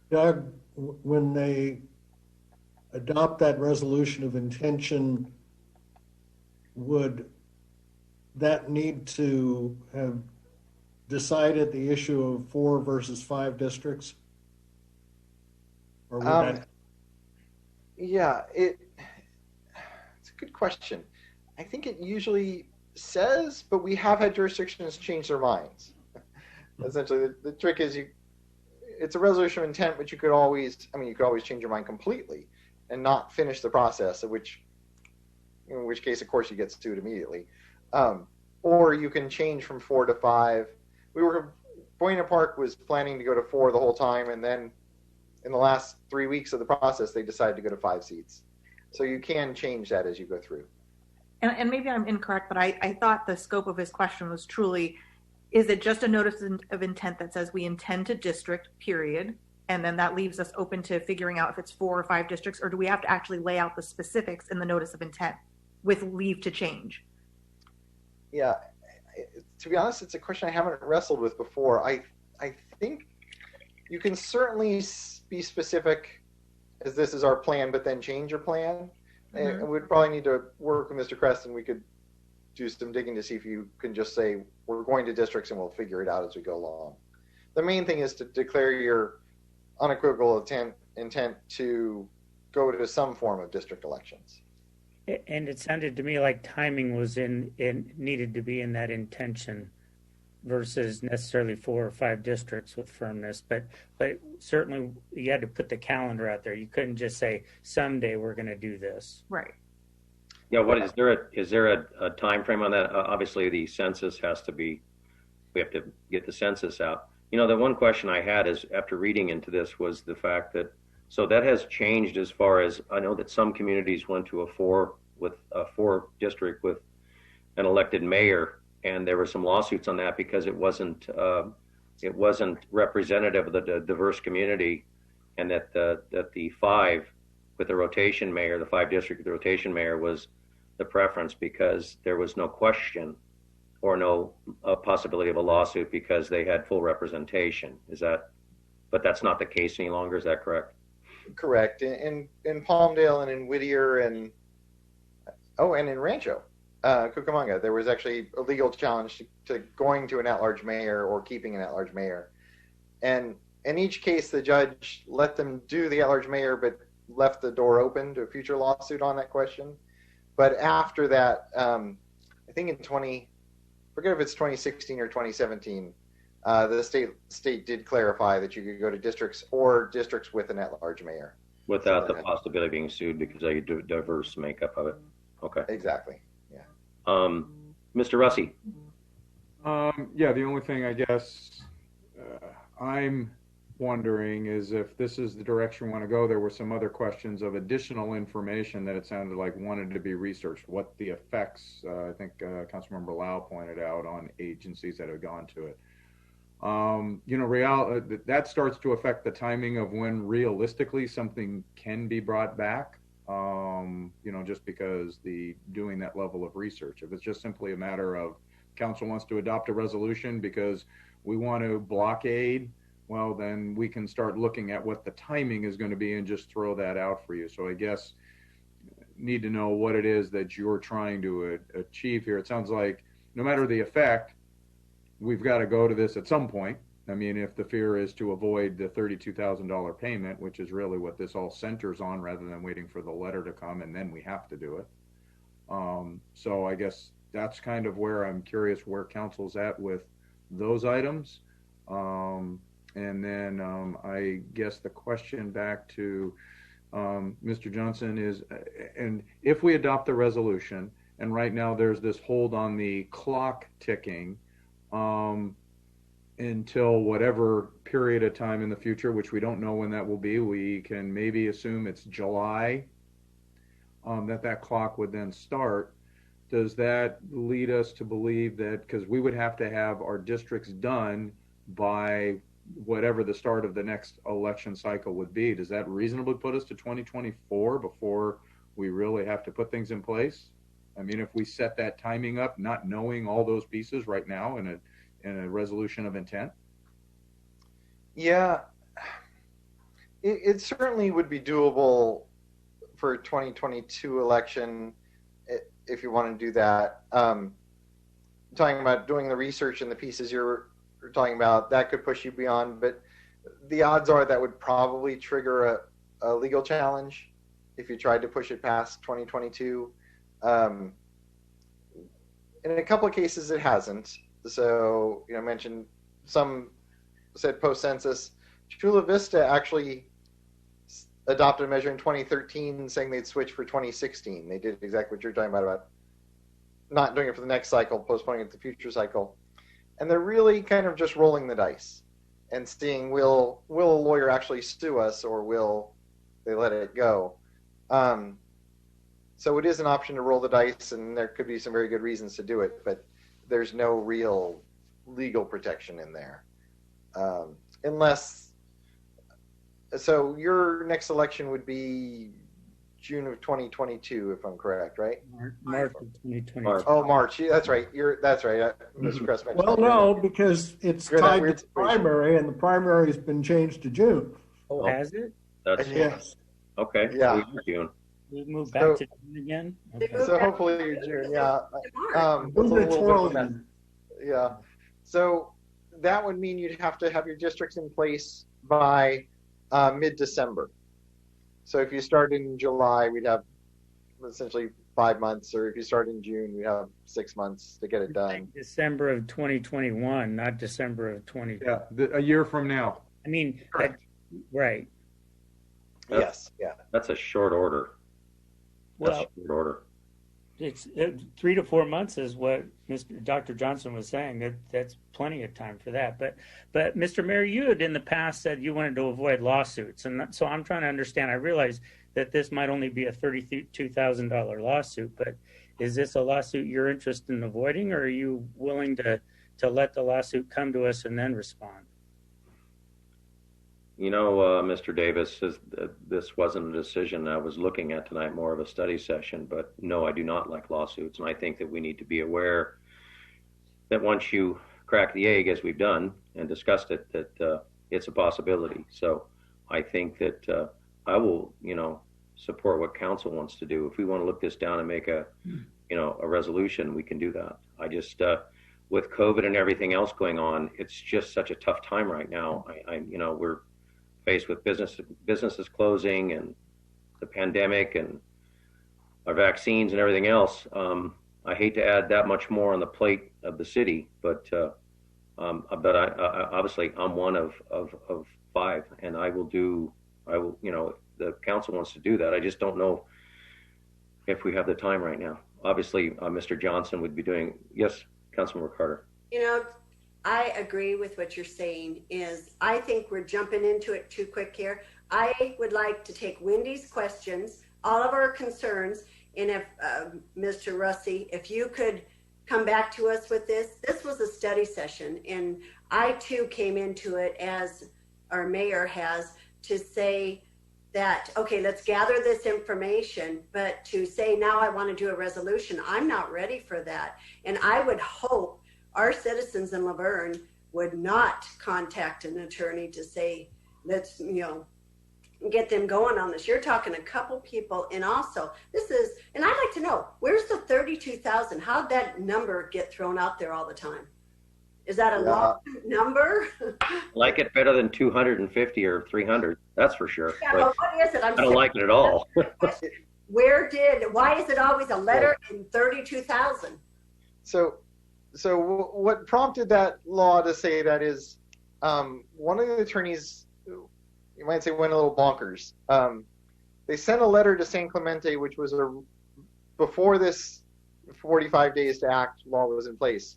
Doug, when they adopt that resolution of intention, would that need to have decided the issue of 4 versus 5 districts? Or would that... Yeah, it's a good question. I think it usually says, but we have had jurisdictions change their minds. Essentially, the trick is it's a resolution of intent, but you could always change your mind completely and not finish the process, in which case, of course, you get sued immediately. Or you can change from 4 to 5. Buena Park was planning to go to 4 the whole time, and then in the last 3 weeks of the process, they decided to go to 5 seats. So you can change that as you go through. And maybe I'm incorrect, but I thought the scope of his question was truly, is it just a notice of intent that says we intend to district, period, and then that leaves us open to figuring out if it's 4 or 5 districts, or do we have to actually lay out the specifics in the notice of intent with leave to change? Yeah, to be honest, it's a question I haven't wrestled with before. I think you can certainly be specific as this is our plan, but then change your plan. Mm-hmm. And we'd probably need to work with Mr. Creston. We could do some digging to see if you can just say, we're going to districts and we'll figure it out as we go along. The main thing is to declare your unequivocal intent to go to some form of district elections. And it sounded to me like timing was needed to be in that intention versus necessarily 4 or 5 districts with firmness. But certainly you had to put the calendar out there. You couldn't just say someday we're going to do this. Right. Yeah. Is there a time frame on that? Obviously, the census has to be. We have to get the census out. The one question I had is after reading into this was the fact that that has changed as far as I know that some communities went to a 4 district with an elected mayor, and there were some lawsuits on that because it wasn't representative of the diverse community, and that the 5 with the rotation mayor, the 5 district with the rotation mayor was the preference because there was no question or no possibility of a lawsuit because they had full representation. But that's not the case any longer. Is that correct? Correct. In Palmdale and in Whittier and in Rancho, Cucamonga, there was actually a legal challenge to going to an at-large mayor or keeping an at-large mayor. And in each case, the judge let them do the at-large mayor, but left the door open to a future lawsuit on that question. But after that, I think forget if it's 2016 or 2017, the state did clarify that you could go to districts or districts with an at-large mayor. Without the possibility of being sued because of the diverse makeup of it. Okay. Exactly. Yeah. Mr. Russi. Yeah, the only thing I guess I'm wondering is if this is the direction we want to go. There were some other questions of additional information that it sounded like wanted to be researched. What the effects, I think Councilmember Lau pointed out on agencies that have gone to it. That starts to affect the timing of when realistically something can be brought back. Just because doing that level of research. If it's just simply a matter of council wants to adopt a resolution because we want to blockade, well, then we can start looking at what the timing is going to be and just throw that out for you. So I guess need to know what it is that you're trying to achieve here. It sounds like no matter the effect, we've got to go to this at some point. I mean, if the fear is to avoid the $32,000 payment, which is really what this all centers on, rather than waiting for the letter to come and then we have to do it. So I guess that's kind of where I'm curious where council's at with those items. And then I guess the question back to Mr. Johnson is, and if we adopt the resolution, and right now there's this hold on the clock ticking until whatever period of time in the future, which we don't know when that will be, we can maybe assume it's July, that clock would then start. Does that lead us to believe that, because we would have to have our districts done by whatever the start of the next election cycle would be, does that reasonably put us to 2024 before we really have to put things in place? I mean, if we set that timing up, not knowing all those pieces right now in a resolution of intent? Yeah, it certainly would be doable for 2022 election if you want to do that. Talking about doing the research and the pieces you're talking about, that could push you beyond, but the odds are that would probably trigger a legal challenge if you tried to push it past 2022. In a couple of cases, it hasn't. So, I mentioned some said post-census. Chula Vista actually adopted a measure in 2013 saying they'd switch for 2016. They did exactly what you're talking about not doing it for the next cycle, postponing it to the future cycle. And they're really kind of just rolling the dice and seeing will a lawyer actually sue us or will they let it go? So it is an option to roll the dice, and there could be some very good reasons to do it, but there's no real legal protection in there. So your next election would be June of 2022, if I'm correct, right? March of 2022. Oh, March. Yeah, that's right. That's right. Mr. Kress mentioned Well, that. no, because it's tied to the primary, and the primary has been changed to June. Oh, has it? That's Yes. okay. Yeah. June. We move back to June again? Okay. So hopefully June, yeah. Yeah. So that would mean you'd have to have your districts in place by mid-December. So if you start in July, we'd have essentially 5 months, or if you start in June, we have 6 months to get it done. Like December of 2021, not December of 20. Yeah, a year from now. I mean, right. Yes, yeah. That's a short order. That's a short order. It's 3 to 4 months is what Dr. Johnson was saying. That's plenty of time for that. But Mr. Mayor, you had in the past said you wanted to avoid lawsuits, and so I'm trying to understand. I realize that this might only be a $32,000 lawsuit, but is this a lawsuit you're interested in avoiding, or are you willing to let the lawsuit come to us and then respond? You know, Mr. Davis, this wasn't a decision I was looking at tonight, more of a study session. But no, I do not like lawsuits. And I think that we need to be aware that once you crack the egg, as we've done and discussed it, that it's a possibility. So I think that I will, support what council wants to do. If we want to look this down and make a resolution, we can do that. I just, with COVID and everything else going on, it's just such a tough time right now. We're faced with businesses closing and the pandemic and our vaccines and everything else. I hate to add that much more on the plate of the city, but I obviously I'm one of 5, and I will, the council wants to do that. I just don't know if we have the time right now. Obviously, Mr. Johnson would be doing, yes, Councilmember Carter. I agree with what you're saying. I think we're jumping into it too quick here. I would like to take Wendy's questions, all of our concerns, and if Mr. Russi, if you could come back to us with this. This was a study session, and I too came into it as our mayor has, to say that, okay, let's gather this information, but to say now I want to do a resolution, I'm not ready for that. And I would hope our citizens in Laverne would not contact an attorney to say, let's, get them going on this. You're talking a couple people, and also and I'd like to know, where's the 32,000? How'd that number get thrown out there all the time? Is that a lawsuit number? Like it better than 250 or 300, that's for sure. Yeah, but what is it? I don't like it at all. Why is it always a letter in 32,000? So what prompted that law to say that is one of the attorneys, you might say, went a little bonkers. They sent a letter to San Clemente, which was before this 45 days to act law was in place.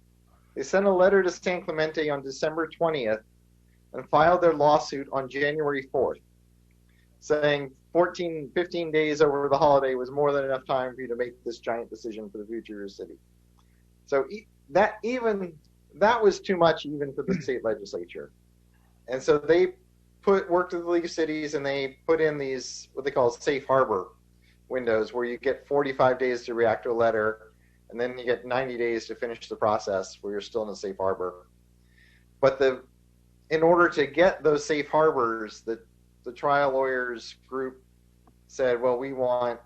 They sent a letter to San Clemente on December 20th and filed their lawsuit on January 4th, saying 15 days over the holiday was more than enough time for you to make this giant decision for the future of your city. So that was too much even for the state legislature. And so they worked with the League of Cities, and they put in these, what they call safe harbor windows, where you get 45 days to react to a letter, and then you get 90 days to finish the process where you're still in a safe harbor. But in order to get those safe harbors, the trial lawyers group said, well, we want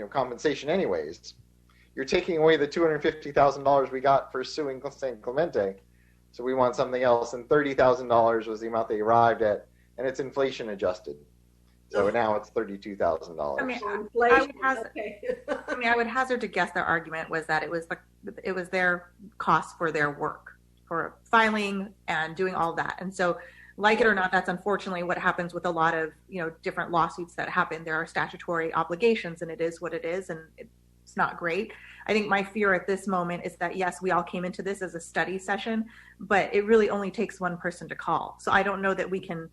compensation anyways. You're taking away the $250,000 we got for suing San Clemente, so we want something else. And $30,000 was the amount they arrived at, and it's inflation adjusted. So now it's $32,000. I would hazard to guess their argument was that it was their cost for their work, for filing and doing all that. And so, like it or not, that's unfortunately what happens with a lot of different lawsuits that happen. There are statutory obligations, and it is what it is, and it's not great. I think my fear at this moment is that, yes, we all came into this as a study session, but it really only takes one person to call. So I don't know that we can.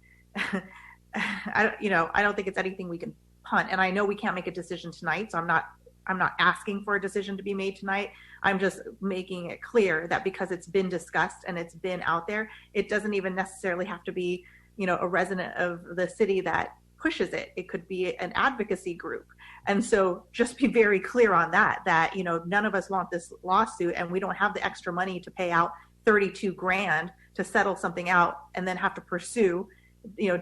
I don't think it's anything we can punt. And I know we can't make a decision tonight, so I'm not asking for a decision to be made tonight. I'm just making it clear that because it's been discussed and it's been out there, it doesn't even necessarily have to be, a resident of the city that pushes it. It could be an advocacy group. And so just be very clear on that, none of us want this lawsuit, and we don't have the extra money to pay out $32,000 to settle something out and then have to pursue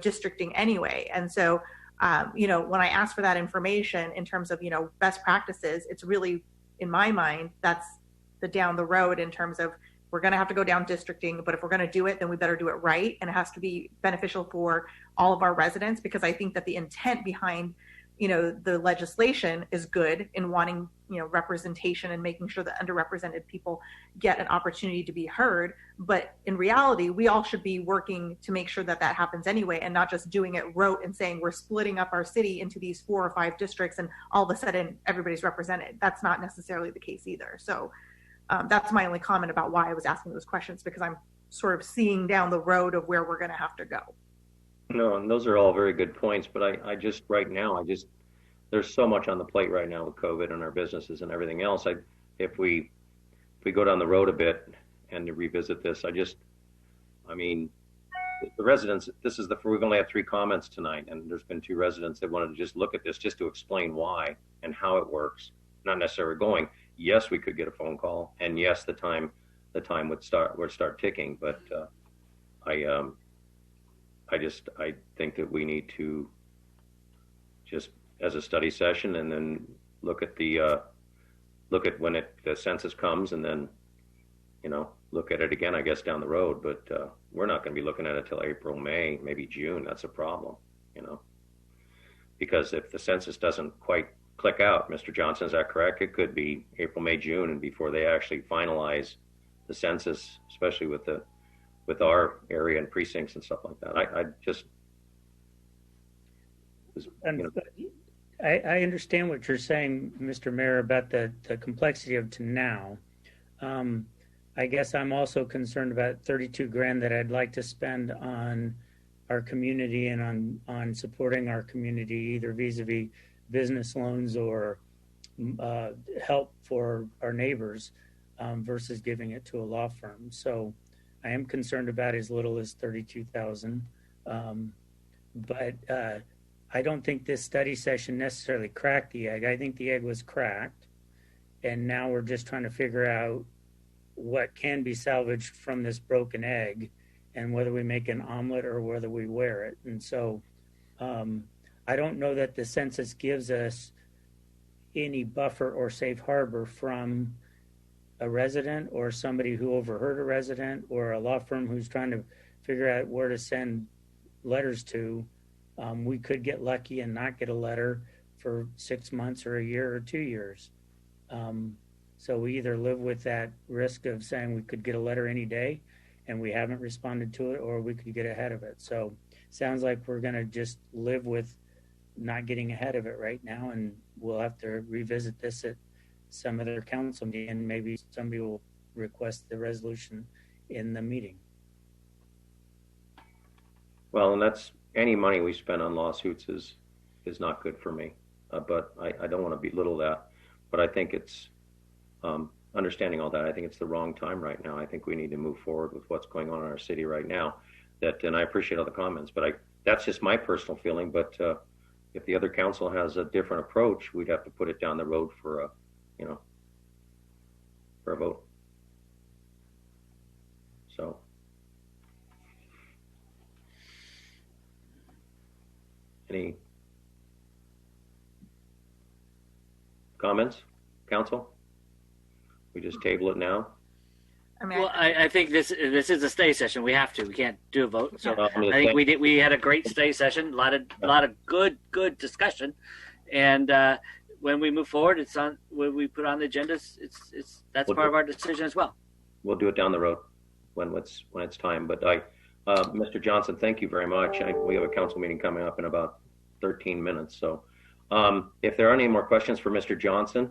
districting anyway. And so, when I ask for that information in terms of, best practices, it's really, in my mind, that's the down the road in terms of we're going to have to go down districting, but if we're going to do it, then we better do it right. And it has to be beneficial for all of our residents, because I think that the intent behind, the legislation is good in wanting, representation and making sure that underrepresented people get an opportunity to be heard. But in reality, we all should be working to make sure that that happens anyway, and not just doing it rote and saying we're splitting up our city into these 4 or 5 districts and all of a sudden everybody's represented. That's not necessarily the case either. So that's my only comment about why I was asking those questions, because I'm sort of seeing down the road of where we're going to have to go. No, and those are all very good points. But right now, there's so much on the plate right now with COVID and our businesses and everything else. If we go down the road a bit and to revisit this, the residents, we've only had 3 comments tonight, and there's been 2 residents that wanted to just look at this just to explain why and how it works, not necessarily going, yes, we could get a phone call, and yes, the time would start ticking. But I think that we need to just, as a study session, and then look at when the census comes, and then look at it again, I guess, down the road. But we're not going to be looking at it till April, May, maybe June. That's a problem, because if the census doesn't quite click out, Mr. Johnson, is that correct? It could be April, May, June, and before they actually finalize the census, especially with our area and precincts and stuff like that. I understand what you're saying, Mr. Mayor, about the complexity of to now. I guess I'm also concerned about $32,000 that I'd like to spend on our community and on supporting our community, either vis-a-vis business loans or help for our neighbors, versus giving it to a law firm. So I am concerned about as little as $32,000. But I don't think this study session necessarily cracked the egg. I think the egg was cracked, and now we're just trying to figure out what can be salvaged from this broken egg, and whether we make an omelet or whether we wear it. And so I don't know that the census gives us any buffer or safe harbor from a resident or somebody who overheard a resident or a law firm who's trying to figure out where to send letters to, we could get lucky and not get a letter for 6 months or a year or 2 years. So we either live with that risk of saying we could get a letter any day and we haven't responded to it, or we could get ahead of it. So sounds like we're going to just live with not getting ahead of it right now, and we'll have to revisit this at some other council meeting, and maybe somebody will request the resolution in the meeting. Well, and that's any money we spend on lawsuits is not good for me. But I don't want to belittle that. But I think it's understanding all that. I think it's the wrong time right now. I think we need to move forward with what's going on in our city right now. And I appreciate all the comments, but that's just my personal feeling. But if the other council has a different approach, we'd have to put it down the road for a vote. So. Any comments, council? We just table it now? Well, I think this is a stay session. We have to. We can't do a vote. So I think we had a great stay session. A lot of good discussion, and when we move forward, it's on. When we put on the agendas, that's part of our decision as well. We'll do it down the road when it's time. But Mr. Johnson, thank you very much. We have a council meeting coming up in about 13 minutes. So if there are any more questions for Mr. Johnson,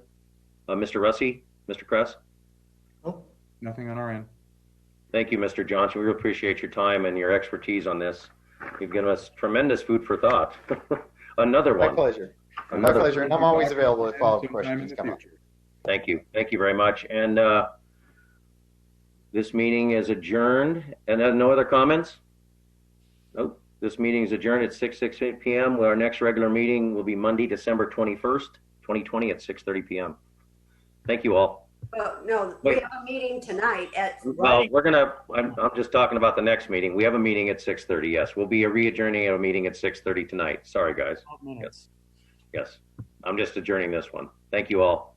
Mr. Russi, Mr. Kress? Oh, nothing on our end. Thank you, Mr. Johnson. We really appreciate your time and your expertise on this. You've given us tremendous food for thought. Another one. My pleasure. My pleasure. And I'm always available if follow-up questions come up. Thank you. Thank you very much. And this meeting is adjourned. And no other comments? Nope. This meeting is adjourned at 6:08 p.m. Our next regular meeting will be Monday, December 21st, 2020 at 6:30 p.m. Thank you all. No, we have a meeting tonight at. Well, I'm just talking about the next meeting. We have a meeting at 6:30. Yes, we'll be re-adjourning a meeting at 6:30 tonight. Sorry, guys. 12 minutes. Yes. I'm just adjourning this one. Thank you all.